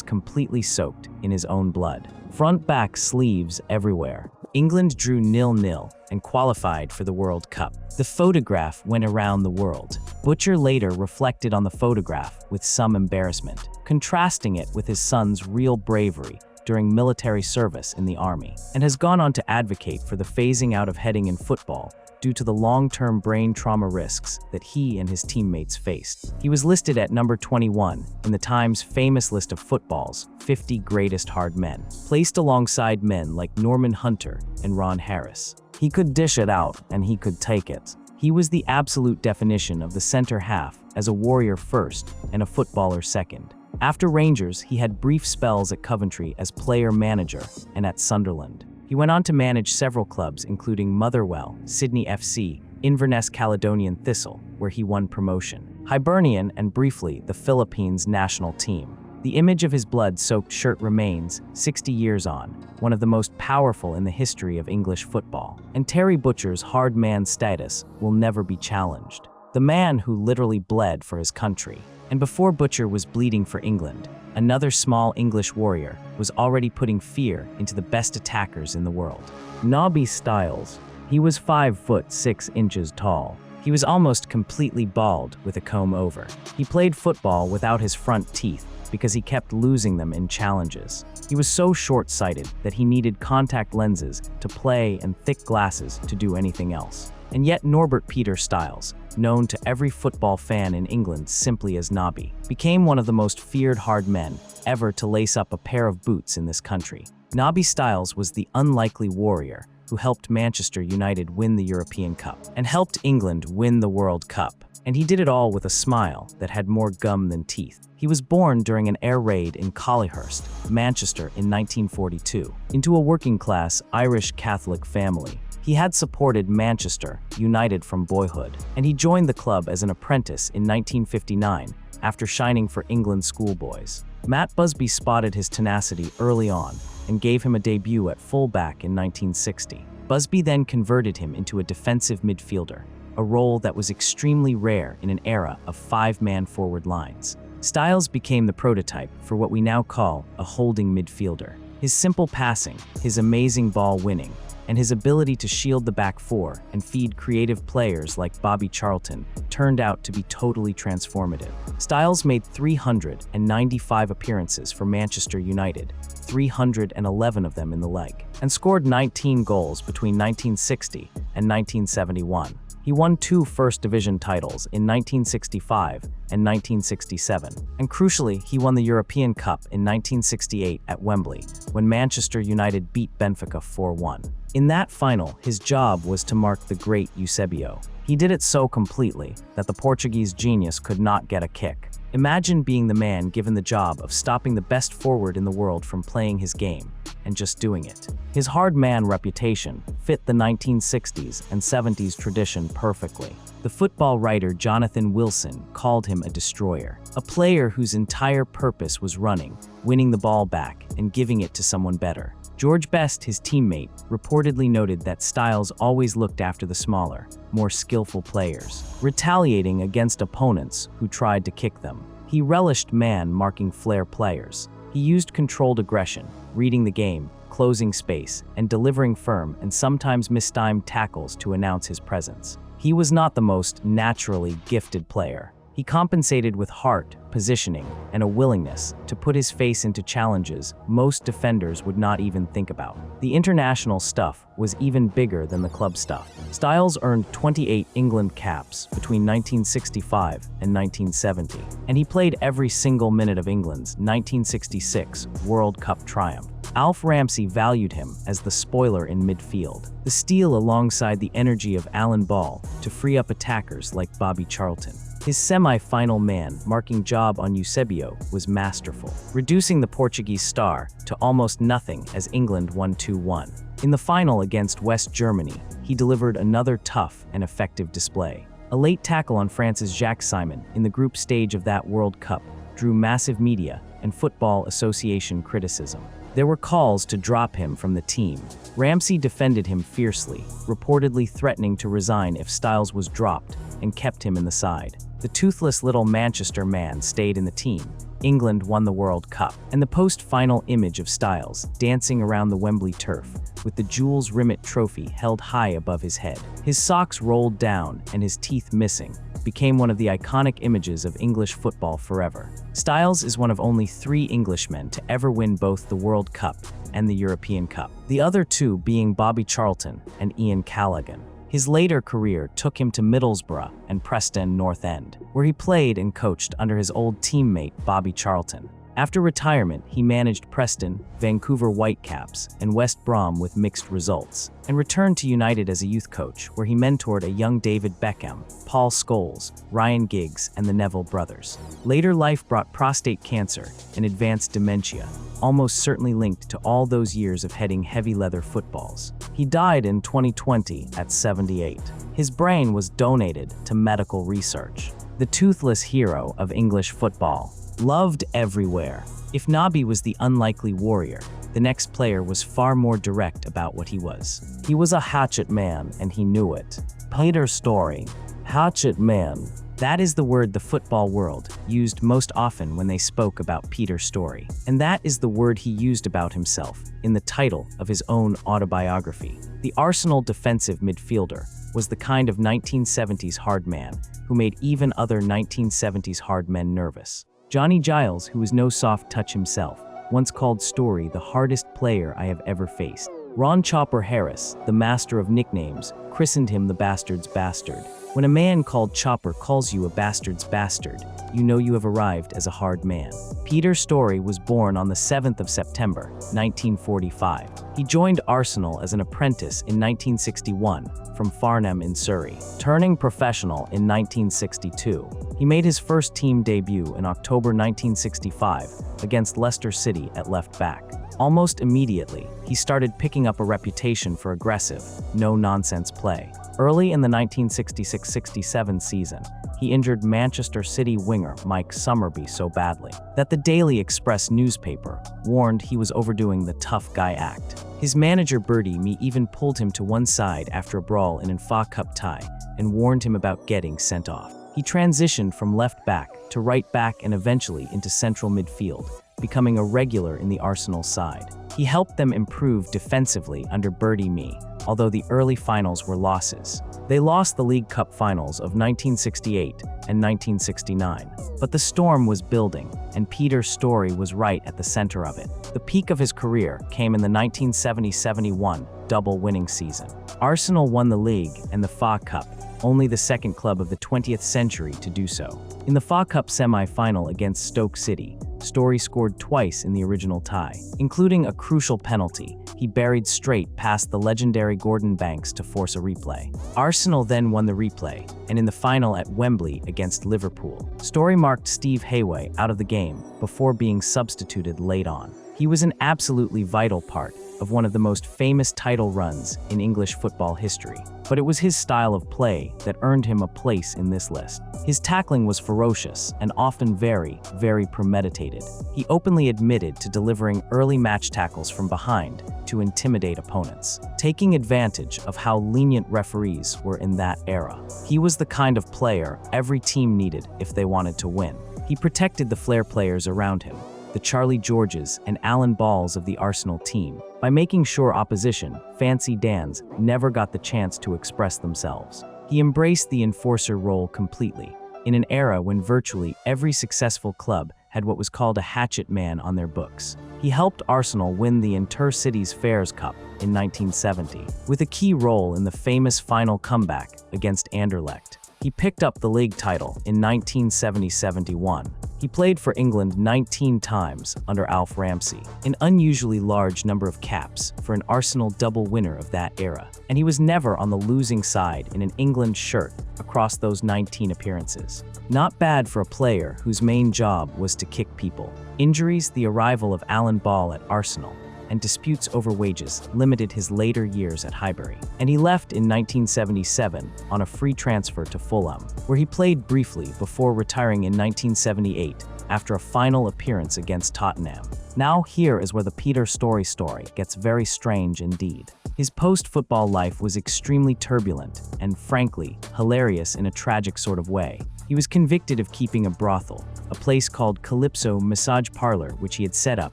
completely soaked in his own blood. Front-back sleeves everywhere. England drew 0-0 and qualified for the World Cup. The photograph went around the world. Butcher later reflected on the photograph with some embarrassment, contrasting it with his son's real bravery during military service in the army, and has gone on to advocate for the phasing out of heading in football due to the long-term brain trauma risks that he and his teammates faced. He was listed at number 21 in the Times famous list of football's 50 greatest hard men, placed alongside men like Norman Hunter and Ron Harris. He could dish it out, and he could take it. He was the absolute definition of the center half as a warrior first and a footballer second. After Rangers, he had brief spells at Coventry as player-manager and at Sunderland. He went on to manage several clubs including Motherwell, Sydney FC, Inverness Caledonian Thistle, where he won promotion, Hibernian, and briefly the Philippines national team. The image of his blood-soaked shirt remains, 60 years on, one of the most powerful in the history of English football. And Terry Butcher's hard man status will never be challenged. The man who literally bled for his country. And before Butcher was bleeding for England, another small English warrior was already putting fear into the best attackers in the world. Nobby Stiles. He was 5'6" tall. He was almost completely bald with a comb over. He played football without his front teeth because he kept losing them in challenges. He was so short-sighted that he needed contact lenses to play and thick glasses to do anything else. And yet Norbert Peter Stiles, known to every football fan in England simply as Nobby, became one of the most feared hard men ever to lace up a pair of boots in this country. Nobby Stiles was the unlikely warrior who helped Manchester United win the European Cup and helped England win the World Cup. And he did it all with a smile that had more gum than teeth. He was born during an air raid in Collyhurst, Manchester in 1942, into a working-class Irish Catholic family. He had supported Manchester United from boyhood, and he joined the club as an apprentice in 1959 after shining for England schoolboys. Matt Busby spotted his tenacity early on and gave him a debut at fullback in 1960. Busby then converted him into a defensive midfielder, a role that was extremely rare in an era of five-man forward lines. Stiles became the prototype for what we now call a holding midfielder. His simple passing, his amazing ball winning, and his ability to shield the back four and feed creative players like Bobby Charlton turned out to be totally transformative. Stiles made 395 appearances for Manchester United, 311 of them in the leg, and scored 19 goals between 1960 and 1971. He won 2 First Division titles in 1965 and 1967, and crucially, he won the European Cup in 1968 at Wembley, when Manchester United beat Benfica 4-1. In that final, his job was to mark the great Eusebio. He did it so completely that the Portuguese genius could not get a kick. Imagine being the man given the job of stopping the best forward in the world from playing his game, and just doing it. His hard man reputation fit the 1960s and 70s tradition perfectly. The football writer Jonathan Wilson called him a destroyer, a player whose entire purpose was running, winning the ball back, and giving it to someone better. George Best, his teammate, reportedly noted that Stiles always looked after the smaller, more skillful players, retaliating against opponents who tried to kick them. He relished man-marking flair players. He used controlled aggression, reading the game, closing space, and delivering firm and sometimes mistimed tackles to announce his presence. He was not the most naturally gifted player. He compensated with heart, positioning, and a willingness to put his face into challenges most defenders would not even think about. The international stuff was even bigger than the club stuff. Stiles earned 28 England caps between 1965 and 1970, and he played every single minute of England's 1966 World Cup triumph. Alf Ramsey valued him as the spoiler in midfield, the steal alongside the energy of Alan Ball to free up attackers like Bobby Charlton. His semi-final man-marking job on Eusebio was masterful, reducing the Portuguese star to almost nothing as England won 2-1. In the final against West Germany, he delivered another tough and effective display. A late tackle on France's Jacques Simon in the group stage of that World Cup drew massive media and Football Association criticism. There were calls to drop him from the team. Ramsey defended him fiercely, reportedly threatening to resign if Styles was dropped, and kept him in the side. The toothless little Manchester man stayed in the team. England won the World Cup, and the post-final image of Styles dancing around the Wembley turf with the Jules Rimet trophy held high above his head, his socks rolled down and his teeth missing, became one of the iconic images of English football forever. Styles is one of only 3 Englishmen to ever win both the World Cup and the European Cup, the other 2 being Bobby Charlton and Ian Callaghan. His later career took him to Middlesbrough and Preston North End, where he played and coached under his old teammate Bobby Charlton. After retirement, he managed Preston, Vancouver Whitecaps, and West Brom with mixed results, and returned to United as a youth coach, where he mentored a young David Beckham, Paul Scholes, Ryan Giggs, and the Neville brothers. Later life brought prostate cancer and advanced dementia, almost certainly linked to all those years of heading heavy leather footballs. He died in 2020 at 78. His brain was donated to medical research. The toothless hero of English football. Loved everywhere. If Nobby was the unlikely warrior, the next player was far more direct about what he was. He was a hatchet man, and he knew it. Peter Story. Hatchet man. That is the word the football world used most often when they spoke about Peter Story. And that is the word he used about himself in the title of his own autobiography. The Arsenal defensive midfielder was the kind of 1970s hard man who made even other 1970s hard men nervous. Johnny Giles, who was no soft touch himself, once called Story the hardest player I have ever faced. Ron Chopper Harris, the master of nicknames, christened him the Bastard's Bastard. When a man called Chopper calls you a bastard's bastard, you know you have arrived as a hard man. Peter Story was born on the 7th of September, 1945. He joined Arsenal as an apprentice in 1961 from Farnham in Surrey, turning professional in 1962. He made his first team debut in October 1965 against Leicester City at left back. Almost immediately, he started picking up a reputation for aggressive, no-nonsense play. Early in the 1966-67 season, he injured Manchester City winger Mike Summerbee so badly that the Daily Express newspaper warned he was overdoing the tough guy act. His manager Bertie Mee even pulled him to one side after a brawl in an FA Cup tie and warned him about getting sent off. He transitioned from left back to right back and eventually into central midfield, becoming a regular in the Arsenal side. He helped them improve defensively under Bertie Mee, although the early finals were losses. They lost the League Cup finals of 1968 and 1969, but the storm was building, and Peter Story was right at the center of it. The peak of his career came in the 1970-71 double winning season. Arsenal won the league and the FA Cup, only the second club of the 20th century to do so. In the FA Cup semi-final against Stoke City, Story scored twice in the original tie, including a crucial penalty he buried straight past the legendary Gordon Banks to force a replay. Arsenal then won the replay, and in the final at Wembley against Liverpool, Story marked Steve Hayway out of the game before being substituted late on. He was an absolutely vital part of one of the most famous title runs in English football history, but it was his style of play that earned him a place in this list. His tackling was ferocious and often very, very premeditated. He openly admitted to delivering early match tackles from behind to intimidate opponents, taking advantage of how lenient referees were in that era. He was the kind of player every team needed if they wanted to win. He protected the flair players around him, the Charlie Georges and Alan Balls of the Arsenal team, by making sure opposition, Fancy Dans, never got the chance to express themselves. He embraced the enforcer role completely, in an era when virtually every successful club had what was called a hatchet man on their books. He helped Arsenal win the Inter-Cities Fairs Cup in 1970, with a key role in the famous final comeback against Anderlecht. He picked up the league title in 1970-71. He played for England 19 times under Alf Ramsey, an unusually large number of caps for an Arsenal double winner of that era, and he was never on the losing side in an England shirt across those 19 appearances. Not bad for a player whose main job was to kick people. Injuries, the arrival of Alan Ball at Arsenal, and disputes over wages limited his later years at Highbury. And he left in 1977 on a free transfer to Fulham, where he played briefly before retiring in 1978 after a final appearance against Tottenham. Now here is where the Peter Storey story gets very strange indeed. His post-football life was extremely turbulent and, frankly, hilarious in a tragic sort of way. He was convicted of keeping a brothel, a place called Calypso Massage Parlor, which he had set up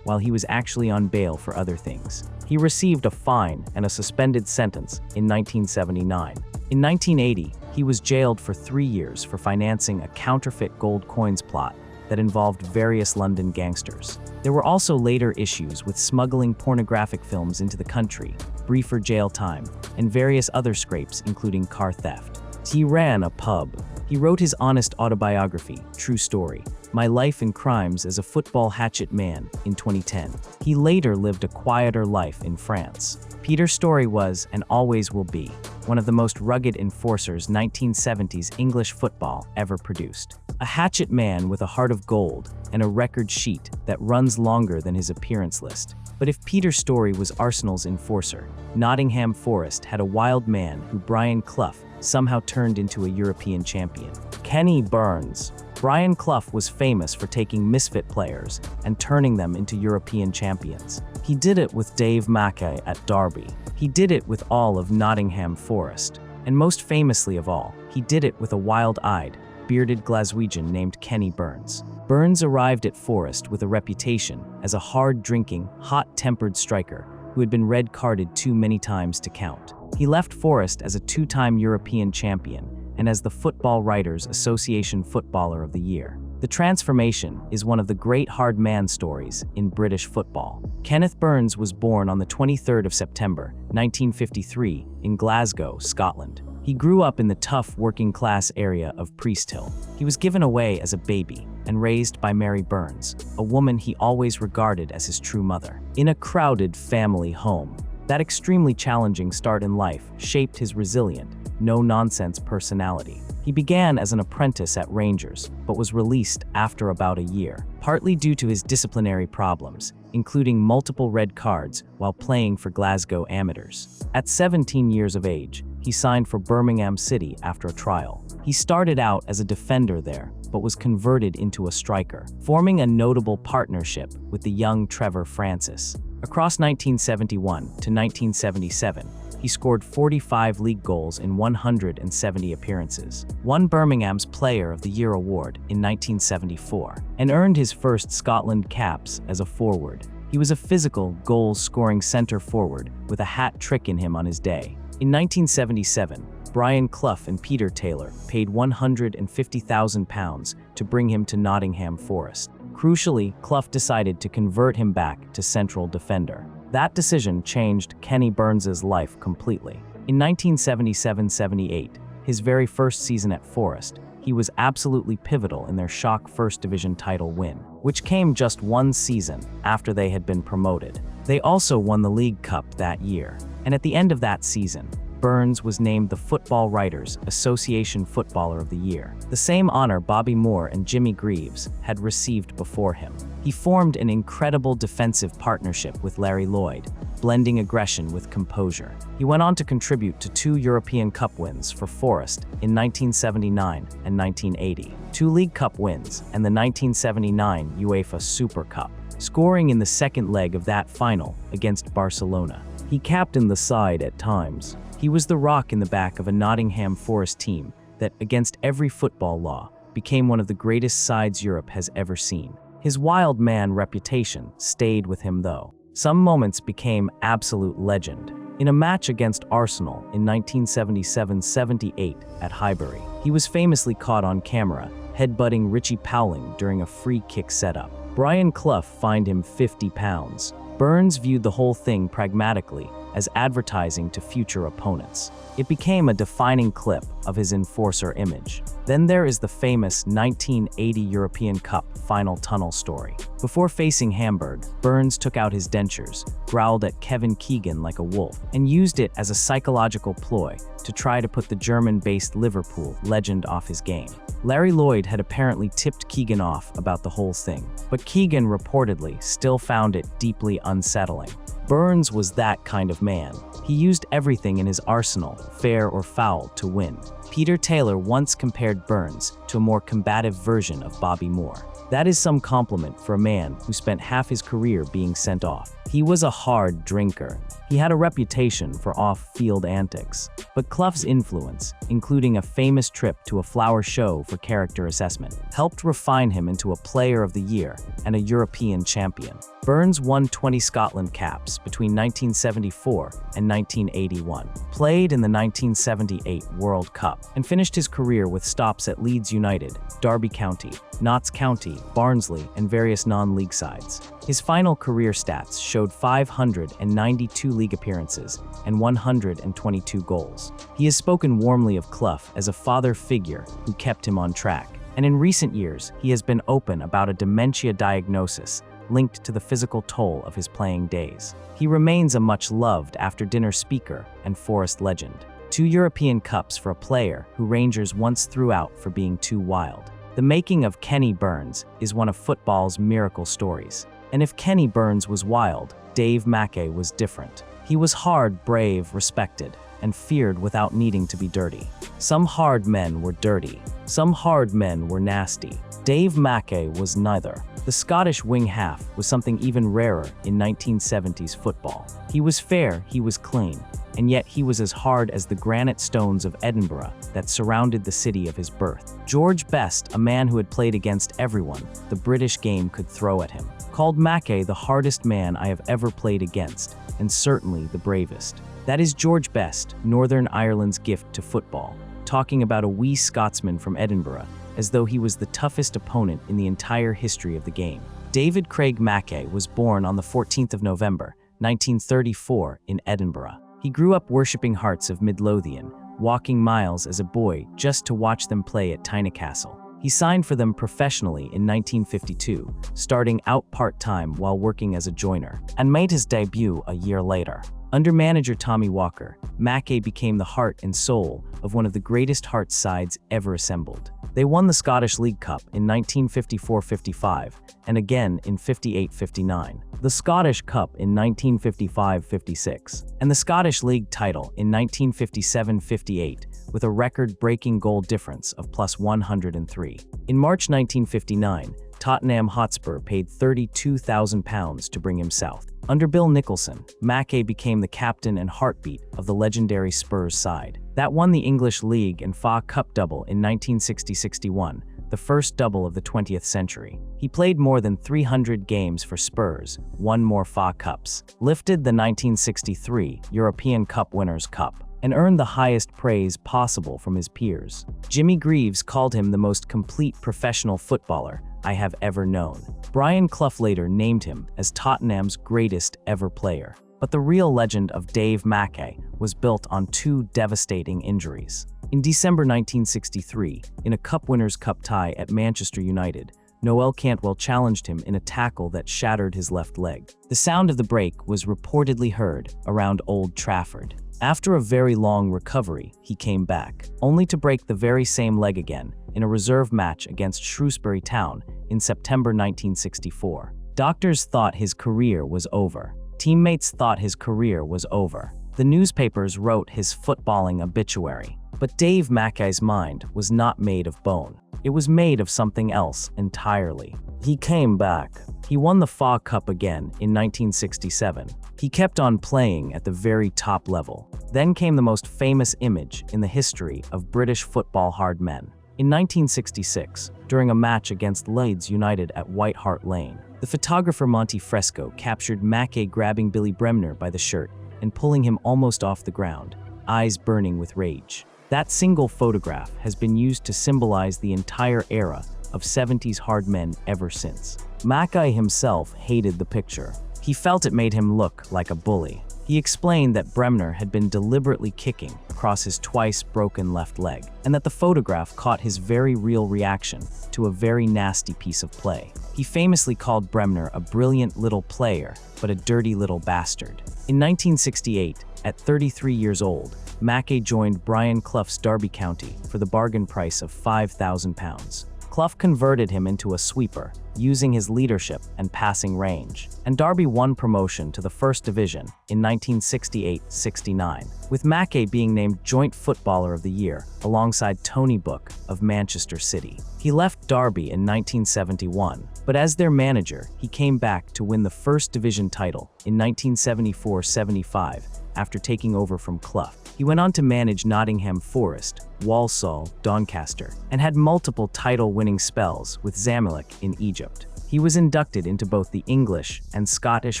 while he was actually on bail for other things. He received a fine and a suspended sentence in 1979. In 1980, he was jailed for 3 years for financing a counterfeit gold coins plot that involved various London gangsters. There were also later issues with smuggling pornographic films into the country, briefer jail time, and various other scrapes, including car theft. He ran a pub. He wrote his honest autobiography, True Story, My Life in Crimes as a Football Hatchet Man, in 2010. He later lived a quieter life in France. Peter Storey was, and always will be, one of the most rugged enforcers 1970s English football ever produced. A hatchet man with a heart of gold and a record sheet that runs longer than his appearance list. But if Peter Storey was Arsenal's enforcer, Nottingham Forest had a wild man who Brian Clough somehow turned into a European champion. Kenny Burns. Brian Clough was famous for taking misfit players and turning them into European champions. He did it with Dave Mackay at Derby. He did it with all of Nottingham Forest. And most famously of all, he did it with a wild-eyed, bearded Glaswegian named Kenny Burns. Burns arrived at Forest with a reputation as a hard-drinking, hot-tempered striker who had been red-carded too many times to count. He left Forest as a 2-time European champion and as the Football Writers Association Footballer of the Year. The transformation is one of the great hard man stories in British football. Kenneth Burns was born on the 23rd of September, 1953, in Glasgow, Scotland. He grew up in the tough working-class area of Priesthill. He was given away as a baby and raised by Mary Burns, a woman he always regarded as his true mother. In a crowded family home, that extremely challenging start in life shaped his resilient, no-nonsense personality. He began as an apprentice at Rangers, but was released after about a year, partly due to his disciplinary problems, including multiple red cards while playing for Glasgow Amateurs. At 17 years of age, he signed for Birmingham City after a trial. He started out as a defender there, but was converted into a striker, forming a notable partnership with the young Trevor Francis. Across 1971 to 1977, he scored 45 league goals in 170 appearances, won Birmingham's Player of the Year award in 1974, and earned his first Scotland caps as a forward. He was a physical, goal-scoring centre forward with a hat trick in him on his day. In 1977, Brian Clough and Peter Taylor paid £150,000 to bring him to Nottingham Forest. Crucially, Clough decided to convert him back to central defender. That decision changed Kenny Burns' life completely. In 1977-78, his very first season at Forest, he was absolutely pivotal in their shock First Division title win, which came just one season after they had been promoted. They also won the League Cup that year, and at the end of that season, Burns was named the Football Writers Association Footballer of the Year, the same honor Bobby Moore and Jimmy Greaves had received before him. He formed an incredible defensive partnership with Larry Lloyd, blending aggression with composure. He went on to contribute to 2 European Cup wins for Forest in 1979 and 1980, 2 League Cup wins, and the 1979 UEFA Super Cup, scoring in the second leg of that final against Barcelona. He captained the side at times. He was the rock in the back of a Nottingham Forest team that, against every football law, became one of the greatest sides Europe has ever seen. His wild man reputation stayed with him though. Some moments became absolute legend. In a match against Arsenal in 1977-78 at Highbury, he was famously caught on camera headbutting Richie Powling during a free kick setup. Brian Clough fined him £50. Burns viewed the whole thing pragmatically as advertising to future opponents. It became a defining clip of his enforcer image. Then there is the famous 1980 European Cup final tunnel story. Before facing Hamburg, Burns took out his dentures, growled at Kevin Keegan like a wolf, and used it as a psychological ploy to try to put the German-based Liverpool legend off his game. Larry Lloyd had apparently tipped Keegan off about the whole thing, but Keegan reportedly still found it deeply unsettling. Burns was that kind of man. He used everything in his arsenal, fair or foul, to win. Peter Taylor once compared Burns to a more combative version of Bobby Moore. That is some compliment for a man who spent half his career being sent off. He was a hard drinker. He had a reputation for off-field antics. But Clough's influence, including a famous trip to a flower show for character assessment, helped refine him into a Player of the Year and a European champion. Burns won 20 Scotland caps between 1974 and 1981, played in the 1978 World Cup, and finished his career with stops at Leeds United, Derby County, Notts County, Barnsley, and various non-league sides. His final career stats showed 592 league appearances and 122 goals. He has spoken warmly of Clough as a father figure who kept him on track, and in recent years he has been open about a dementia diagnosis linked to the physical toll of his playing days. He remains a much-loved after-dinner speaker and Forest legend. 2 European Cups for a player who Rangers once threw out for being too wild. The making of Kenny Burns is one of football's miracle stories. And if Kenny Burns was wild, Dave Mackay was different. He was hard, brave, respected, and feared without needing to be dirty. Some hard men were dirty. Some hard men were nasty. Dave Mackay was neither. The Scottish wing half was something even rarer in 1970s football. He was fair, he was clean, and yet he was as hard as the granite stones of Edinburgh that surrounded the city of his birth. George Best, a man who had played against everyone the British game could throw at him, called Mackay the hardest man I have ever played against, and certainly the bravest. That is George Best, Northern Ireland's gift to football, talking about a wee Scotsman from Edinburgh as though he was the toughest opponent in the entire history of the game. David Craig Mackay was born on the 14th of November, 1934 in Edinburgh. He grew up worshipping Hearts of Midlothian, walking miles as a boy just to watch them play at Tynecastle. He signed for them professionally in 1952, starting out part-time while working as a joiner, and made his debut a year later. Under manager Tommy Walker, Mackay became the heart and soul of one of the greatest Hearts sides ever assembled. They won the Scottish League Cup in 1954-55 and again in 58-59, the Scottish Cup in 1955-56, and the Scottish League title in 1957-58 with a record-breaking goal difference of +103. In March 1959, Tottenham Hotspur paid £32,000 to bring him south. Under Bill Nicholson, Mackay became the captain and heartbeat of the legendary Spurs side. That won the English League and FA Cup double in 1960-61, the first double of the 20th century. He played more than 300 games for Spurs, won more FA Cups, lifted the 1963 European Cup Winners' Cup, and earned the highest praise possible from his peers. Jimmy Greaves called him the most complete professional footballer I have ever known. Brian Clough later named him as Tottenham's greatest ever player. But the real legend of Dave Mackay was built on 2 devastating injuries. In December 1963, in a Cup Winners' Cup tie at Manchester United, Noel Cantwell challenged him in a tackle that shattered his left leg. The sound of the break was reportedly heard around Old Trafford. After a very long recovery, he came back, only to break the very same leg again in a reserve match against Shrewsbury Town in September 1964. Doctors thought his career was over. Teammates thought his career was over. The newspapers wrote his footballing obituary. But Dave Mackay's mind was not made of bone. It was made of something else entirely. He came back. He won the FA Cup again in 1967. He kept on playing at the very top level. Then came the most famous image in the history of British football hard men. In 1966, during a match against Leeds United at White Hart Lane, the photographer Monty Fresco captured Mackay grabbing Billy Bremner by the shirt and pulling him almost off the ground, eyes burning with rage. That single photograph has been used to symbolize the entire era of 70s hard men ever since. Mackay himself hated the picture. He felt it made him look like a bully. He explained that Bremner had been deliberately kicking across his twice broken left leg, and that the photograph caught his very real reaction to a very nasty piece of play. He famously called Bremner a brilliant little player, but a dirty little bastard. In 1968, at 33 years old, Mackay joined Brian Clough's Derby County for the bargain price of £5,000. Clough converted him into a sweeper, using his leadership and passing range, and Derby won promotion to the First Division in 1968-69, with Mackay being named Joint Footballer of the Year alongside Tony Book of Manchester City. He left Derby in 1971, but as their manager, he came back to win the First Division title in 1974-75 after taking over from Clough. He went on to manage Nottingham Forest, Walsall, Doncaster, and had multiple title-winning spells with Zamalek in Egypt. He was inducted into both the English and Scottish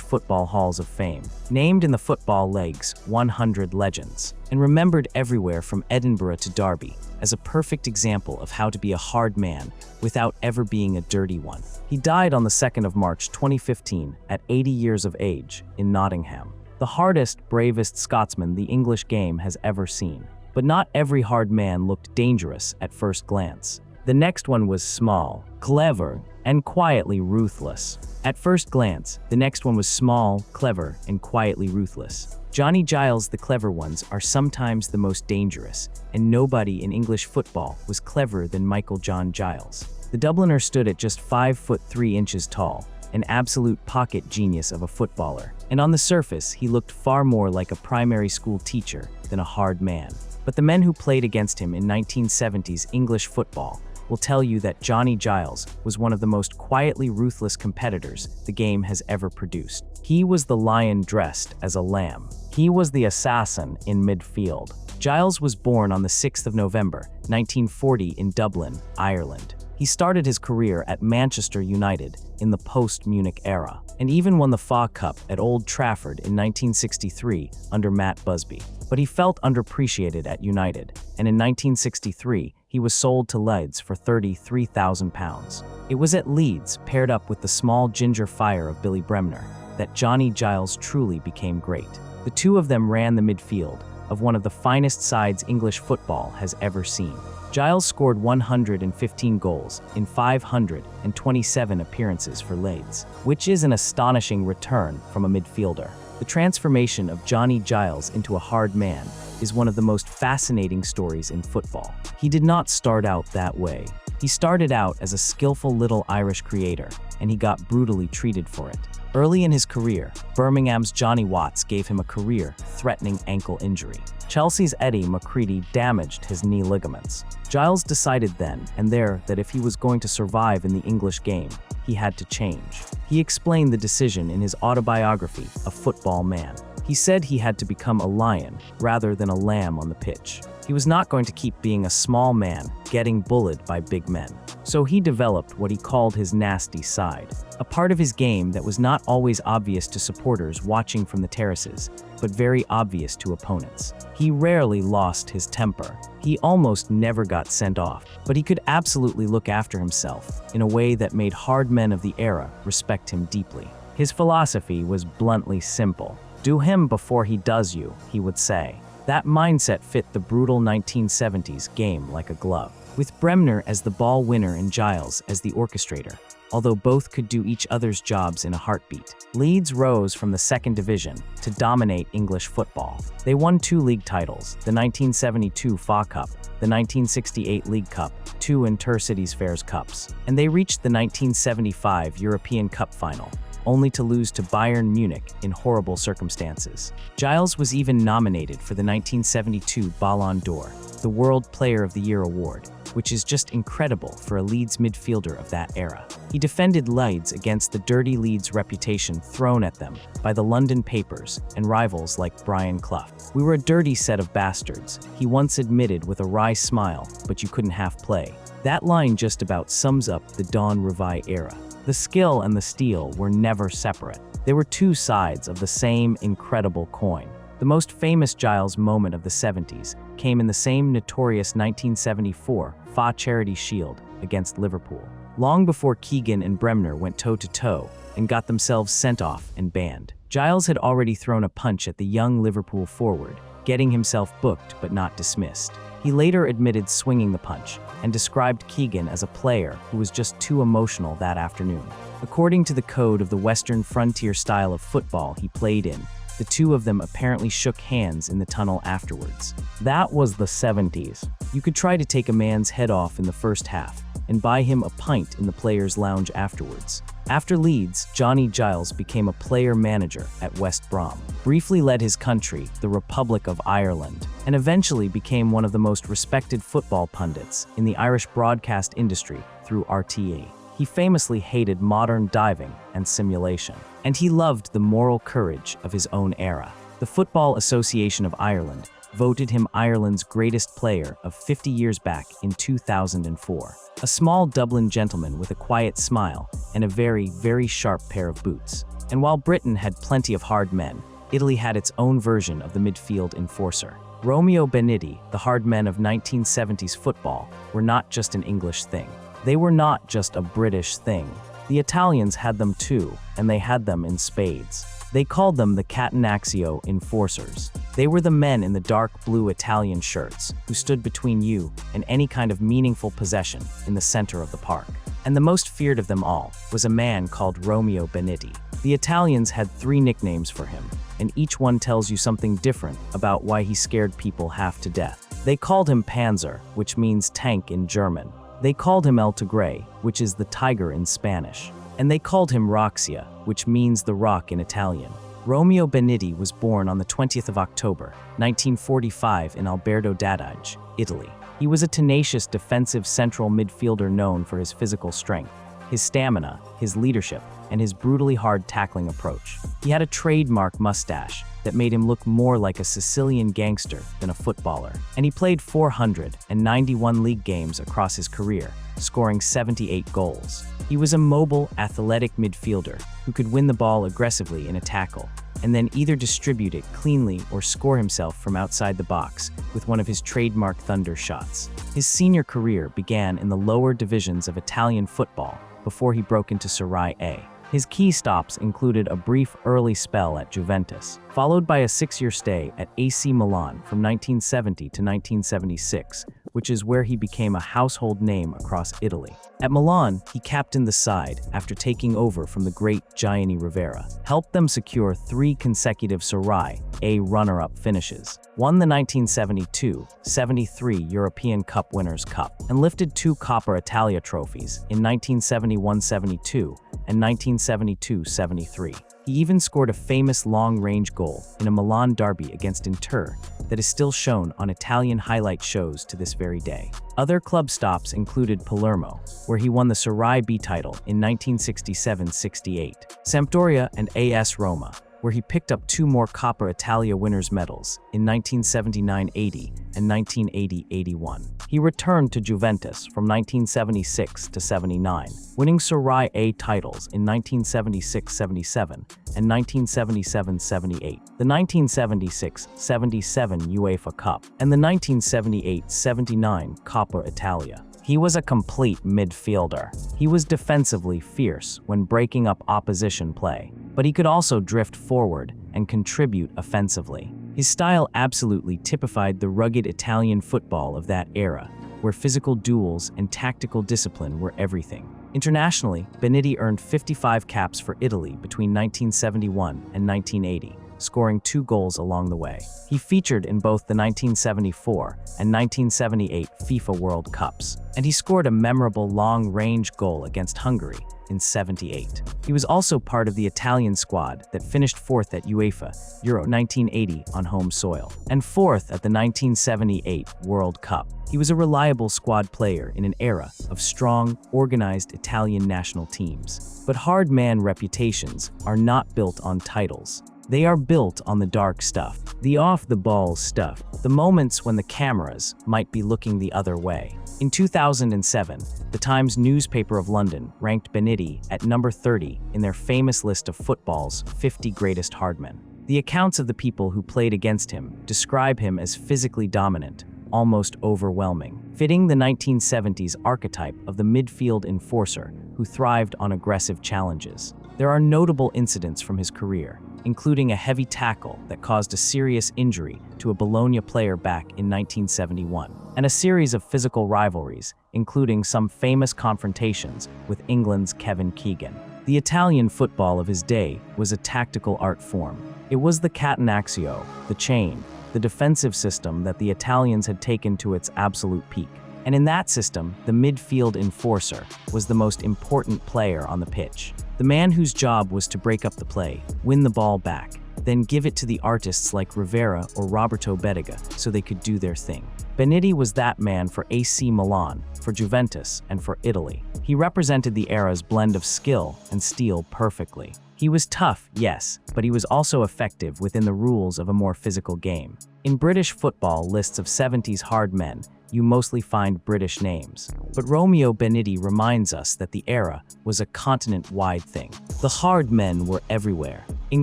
Football Halls of Fame, named in the Football League's 100 Legends, and remembered everywhere from Edinburgh to Derby as a perfect example of how to be a hard man without ever being a dirty one. He died on the 2nd of March 2015 at 80 years of age in Nottingham. The hardest, bravest Scotsman the English game has ever seen. But not every hard man looked dangerous at first glance. The next one was small, clever, and quietly ruthless. At first glance, the next one was small, clever, and quietly ruthless. Johnny Giles, the clever ones, are sometimes the most dangerous, and nobody in English football was cleverer than Michael John Giles. The Dubliner stood at just 5'3" tall, an absolute pocket genius of a footballer, and on the surface he looked far more like a primary school teacher than a hard man. But the men who played against him in 1970s English football will tell you that Johnny Giles was one of the most quietly ruthless competitors the game has ever produced. He was the lion dressed as a lamb. He was the assassin in midfield. Giles was born on the 6th of November, 1940 in Dublin, Ireland. He started his career at Manchester United in the post-Munich era, and even won the FA Cup at Old Trafford in 1963 under Matt Busby. But he felt underappreciated at United, and in 1963 he was sold to Leeds for £33,000. It was at Leeds, paired up with the small ginger fire of Billy Bremner, that Johnny Giles truly became great. The two of them ran the midfield of one of the finest sides English football has ever seen. Giles scored 115 goals in 527 appearances for Leeds, which is an astonishing return from a midfielder. The transformation of Johnny Giles into a hard man is one of the most fascinating stories in football. He did not start out that way. He started out as a skillful little Irish creator, and he got brutally treated for it. Early in his career, Birmingham's Johnny Watts gave him a career-threatening ankle injury. Chelsea's Eddie McCready damaged his knee ligaments. Giles decided then and there that if he was going to survive in the English game, he had to change. He explained the decision in his autobiography, A Football Man. He said he had to become a lion rather than a lamb on the pitch. He was not going to keep being a small man getting bullied by big men. So he developed what he called his nasty side, a part of his game that was not always obvious to supporters watching from the terraces, but very obvious to opponents. He rarely lost his temper. He almost never got sent off, but he could absolutely look after himself in a way that made hard men of the era respect him deeply. His philosophy was bluntly simple. Do him before he does you, he would say. That mindset fit the brutal 1970s game like a glove, with Bremner as the ball winner and Giles as the orchestrator. Although both could do each other's jobs in a heartbeat, Leeds rose from the second division to dominate English football. They won 2 league titles, the 1972 FA Cup, the 1968 League Cup, 2 Intercities Fairs Cups, and they reached the 1975 European Cup final, only to lose to Bayern Munich in horrible circumstances. Giles was even nominated for the 1972 Ballon d'Or, the World Player of the Year award, which is just incredible for a Leeds midfielder of that era. He defended Leeds against the dirty Leeds reputation thrown at them by the London papers and rivals like Brian Clough. "We were a dirty set of bastards," he once admitted with a wry smile, "but you couldn't half play." That line just about sums up the Don Revie era. The skill and the steel were never separate. They were two sides of the same incredible coin. The most famous Giles moment of the 70s came in the same notorious 1974 FA Charity Shield against Liverpool. long before Keegan and Bremner went toe-to-toe and got themselves sent off and banned. Giles had already thrown a punch at the young Liverpool forward, getting himself booked but not dismissed. He later admitted swinging the punch and described Keegan as a player who was just too emotional that afternoon. According to the code of the Western frontier style of football he played in, the two of them apparently shook hands in the tunnel afterwards. That was the 70s. You could try to take a man's head off in the first half and buy him a pint in the players' lounge afterwards. After Leeds, Johnny Giles became a player manager at West Brom, briefly led his country, the Republic of Ireland, and eventually became one of the most respected football pundits in the Irish broadcast industry through RTE. He famously hated modern diving and simulation, and he loved the moral courage of his own era. The Football Association of Ireland voted him Ireland's greatest player of 50 years back in 2004. A small Dublin gentleman with a quiet smile and a very, very sharp pair of boots. And while Britain had plenty of hard men, Italy had its own version of the midfield enforcer. Romeo Beniti, the hard men of 1970s football, were not just an English thing. They were not just a British thing. The Italians had them too, and they had them in spades. They called them the Catenaccio enforcers. They were the men in the dark blue Italian shirts who stood between you and any kind of meaningful possession in the center of the park. And the most feared of them all was a man called Romeo Beniti. The Italians had 3 nicknames for him, and each one tells you something different about why he scared people half to death. They called him Panzer, which means tank in German. They called him El Tigre, which is the tiger in Spanish. And they called him Roxia, which means the rock in Italian. Romeo Beniti was born on the 20th of October, 1945 in Alberto d'Adige, Italy. He was a tenacious defensive central midfielder known for his physical strength, his stamina, his leadership, and his brutally hard tackling approach. He had a trademark mustache that made him look more like a Sicilian gangster than a footballer. And he played 491 league games across his career, scoring 78 goals. He was a mobile, athletic midfielder who could win the ball aggressively in a tackle, and then either distribute it cleanly or score himself from outside the box with one of his trademark thunder shots. His senior career began in the lower divisions of Italian football before he broke into Serie A. His key stops included a brief early spell at Juventus, followed by a 6-year stay at AC Milan from 1970 to 1976, which is where he became a household name across Italy. At Milan, he captained the side after taking over from the great Gianni Rivera, helped them secure 3 consecutive Serie A runner-up finishes, won the 1972-73 European Cup Winners' Cup, and lifted 2 Coppa Italia trophies in 1971-72 and 1972-73. He even scored a famous long-range goal in a Milan derby against Inter that is still shown on Italian highlight shows to this very day. Other club stops included Palermo, where he won the Serie B title in 1967-68, Sampdoria and AS Roma, where he picked up 2 more Coppa Italia winners' medals in 1979-80 and 1980-81. He returned to Juventus from 1976 to 79, winning Serie A titles in 1976-77 and 1977-78, the 1976-77 UEFA Cup, and the 1978-79 Coppa Italia. He was a complete midfielder. He was defensively fierce when breaking up opposition play, but he could also drift forward and contribute offensively. His style absolutely typified the rugged Italian football of that era, where physical duels and tactical discipline were everything. Internationally, Beniti earned 55 caps for Italy between 1971 and 1980, scoring 2 goals along the way. He featured in both the 1974 and 1978 FIFA World Cups, and he scored a memorable long-range goal against Hungary in '78. He was also part of the Italian squad that finished 4th at UEFA Euro 1980 on home soil, and 4th at the 1978 World Cup. He was a reliable squad player in an era of strong, organized Italian national teams. But hard man reputations are not built on titles. They are built on the dark stuff, the off-the-ball stuff, the moments when the cameras might be looking the other way. In 2007, the Times newspaper of London ranked Beniti at number 30 in their famous list of football's 50 greatest hardmen. The accounts of the people who played against him describe him as physically dominant, almost overwhelming, fitting the 1970s archetype of the midfield enforcer who thrived on aggressive challenges. There are notable incidents from his career, including a heavy tackle that caused a serious injury to a Bologna player back in 1971, and a series of physical rivalries, including some famous confrontations with England's Kevin Keegan. The Italian football of his day was a tactical art form. It was the catenaccio, the chain, the defensive system that the Italians had taken to its absolute peak. And in that system, the midfield enforcer was the most important player on the pitch. The man whose job was to break up the play, win the ball back, then give it to the artists like Rivera or Roberto Bettega so they could do their thing. Bonucci was that man for AC Milan, for Juventus, and for Italy. He represented the era's blend of skill and steel perfectly. He was tough, yes, but he was also effective within the rules of a more physical game. In British football lists of 70s hard men, you mostly find British names. But Romeo Bonucci reminds us that the era was a continent-wide thing. The hard men were everywhere. In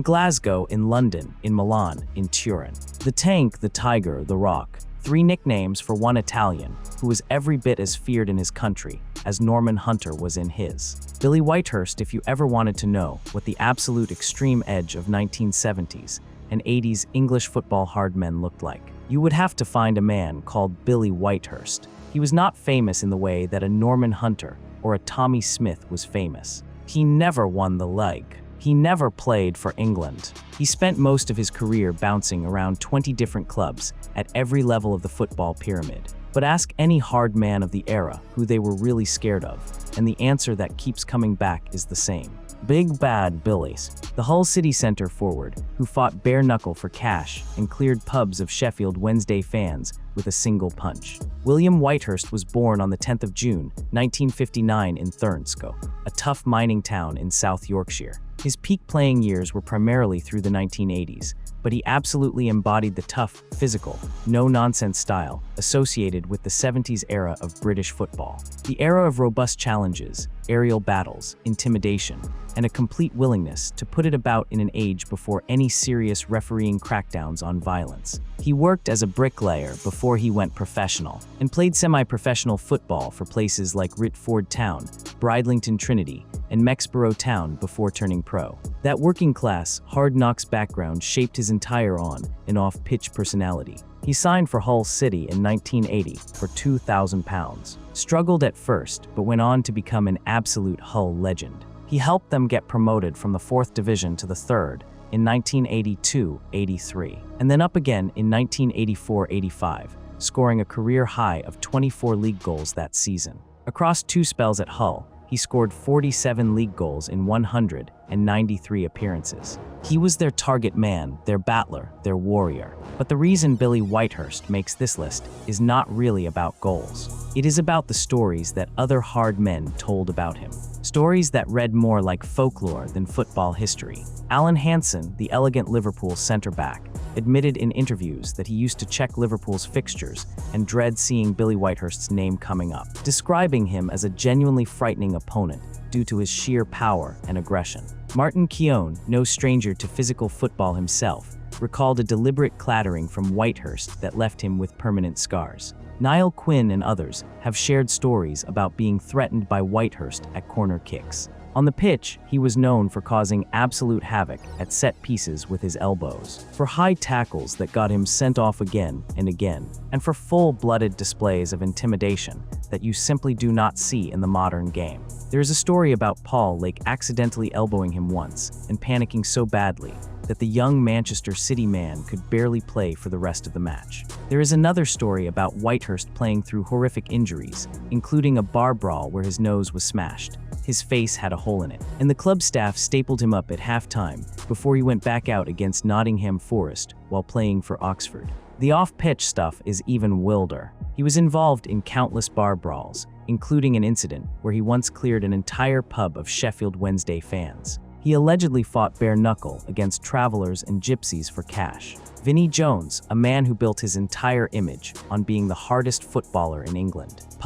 Glasgow, in London, in Milan, in Turin. The Tank, the Tiger, the Rock. 3 nicknames for one Italian who was every bit as feared in his country as Norman Hunter was in his. Billy Whitehurst, if you ever wanted to know what the absolute extreme edge of 1970s and 80s English football hard men looked like, you would have to find a man called Billy Whitehurst. He was not famous in the way that a Norman Hunter or a Tommy Smith was famous. He never won the leg. He never played for England. He spent most of his career bouncing around 20 different clubs at every level of the football pyramid. But ask any hard man of the era who they were really scared of, and the answer that keeps coming back is the same. Big Bad Billies, the Hull city centre forward who fought bare knuckle for cash and cleared pubs of Sheffield Wednesday fans with a single punch. William Whitehurst was born on the 10th of June, 1959 in Thurnscoe, a tough mining town in South Yorkshire. His peak playing years were primarily through the 1980s, but he absolutely embodied the tough, physical, no-nonsense style associated with the 70s era of British football. The era of robust challenges, aerial battles, intimidation, and a complete willingness to put it about in an age before any serious refereeing crackdowns on violence. He worked as a bricklayer before he went professional, and played semi-professional football for places like Retford Town, Bridlington Trinity, and Mexborough Town before turning pro. That working-class, hard-knocks background shaped his entire on- and off-pitch personality. He signed for Hull City in 1980 for £2,000. Struggled at first, but went on to become an absolute Hull legend. He helped them get promoted from the 4th Division to the 3rd in 1982-83, and then up again in 1984-85, scoring a career high of 24 league goals that season. Across 2 spells at Hull, he scored 47 league goals in 193 appearances. He was their target man, their battler, their warrior. But the reason Billy Whitehurst makes this list is not really about goals. It is about the stories that other hard men told about him. Stories that read more like folklore than football history. Alan Hansen, the elegant Liverpool centre-back, admitted in interviews that he used to check Liverpool's fixtures and dread seeing Billy Whitehurst's name coming up, describing him as a genuinely frightening opponent due to his sheer power and aggression. Martin Keown, no stranger to physical football himself, recalled a deliberate clattering from Whitehurst that left him with permanent scars. Niall Quinn and others have shared stories about being threatened by Whitehurst at corner kicks. On the pitch, he was known for causing absolute havoc at set pieces with his elbows, for high tackles that got him sent off again and again, and for full-blooded displays of intimidation that you simply do not see in the modern game. There is a story about Paul Lake accidentally elbowing him once and panicking so badly that the young Manchester City man could barely play for the rest of the match. There is another story about Whitehurst playing through horrific injuries, including a bar brawl where his nose was smashed. His face had a hole in it, and the club staff stapled him up at halftime before he went back out against Nottingham Forest while playing for Oxford. The off-pitch stuff is even wilder. He was involved in countless bar brawls, including an incident where he once cleared an entire pub of Sheffield Wednesday fans. He allegedly fought bare knuckle against travellers and gypsies for cash. Vinnie Jones, a man who built his entire image on being the hardest footballer in England,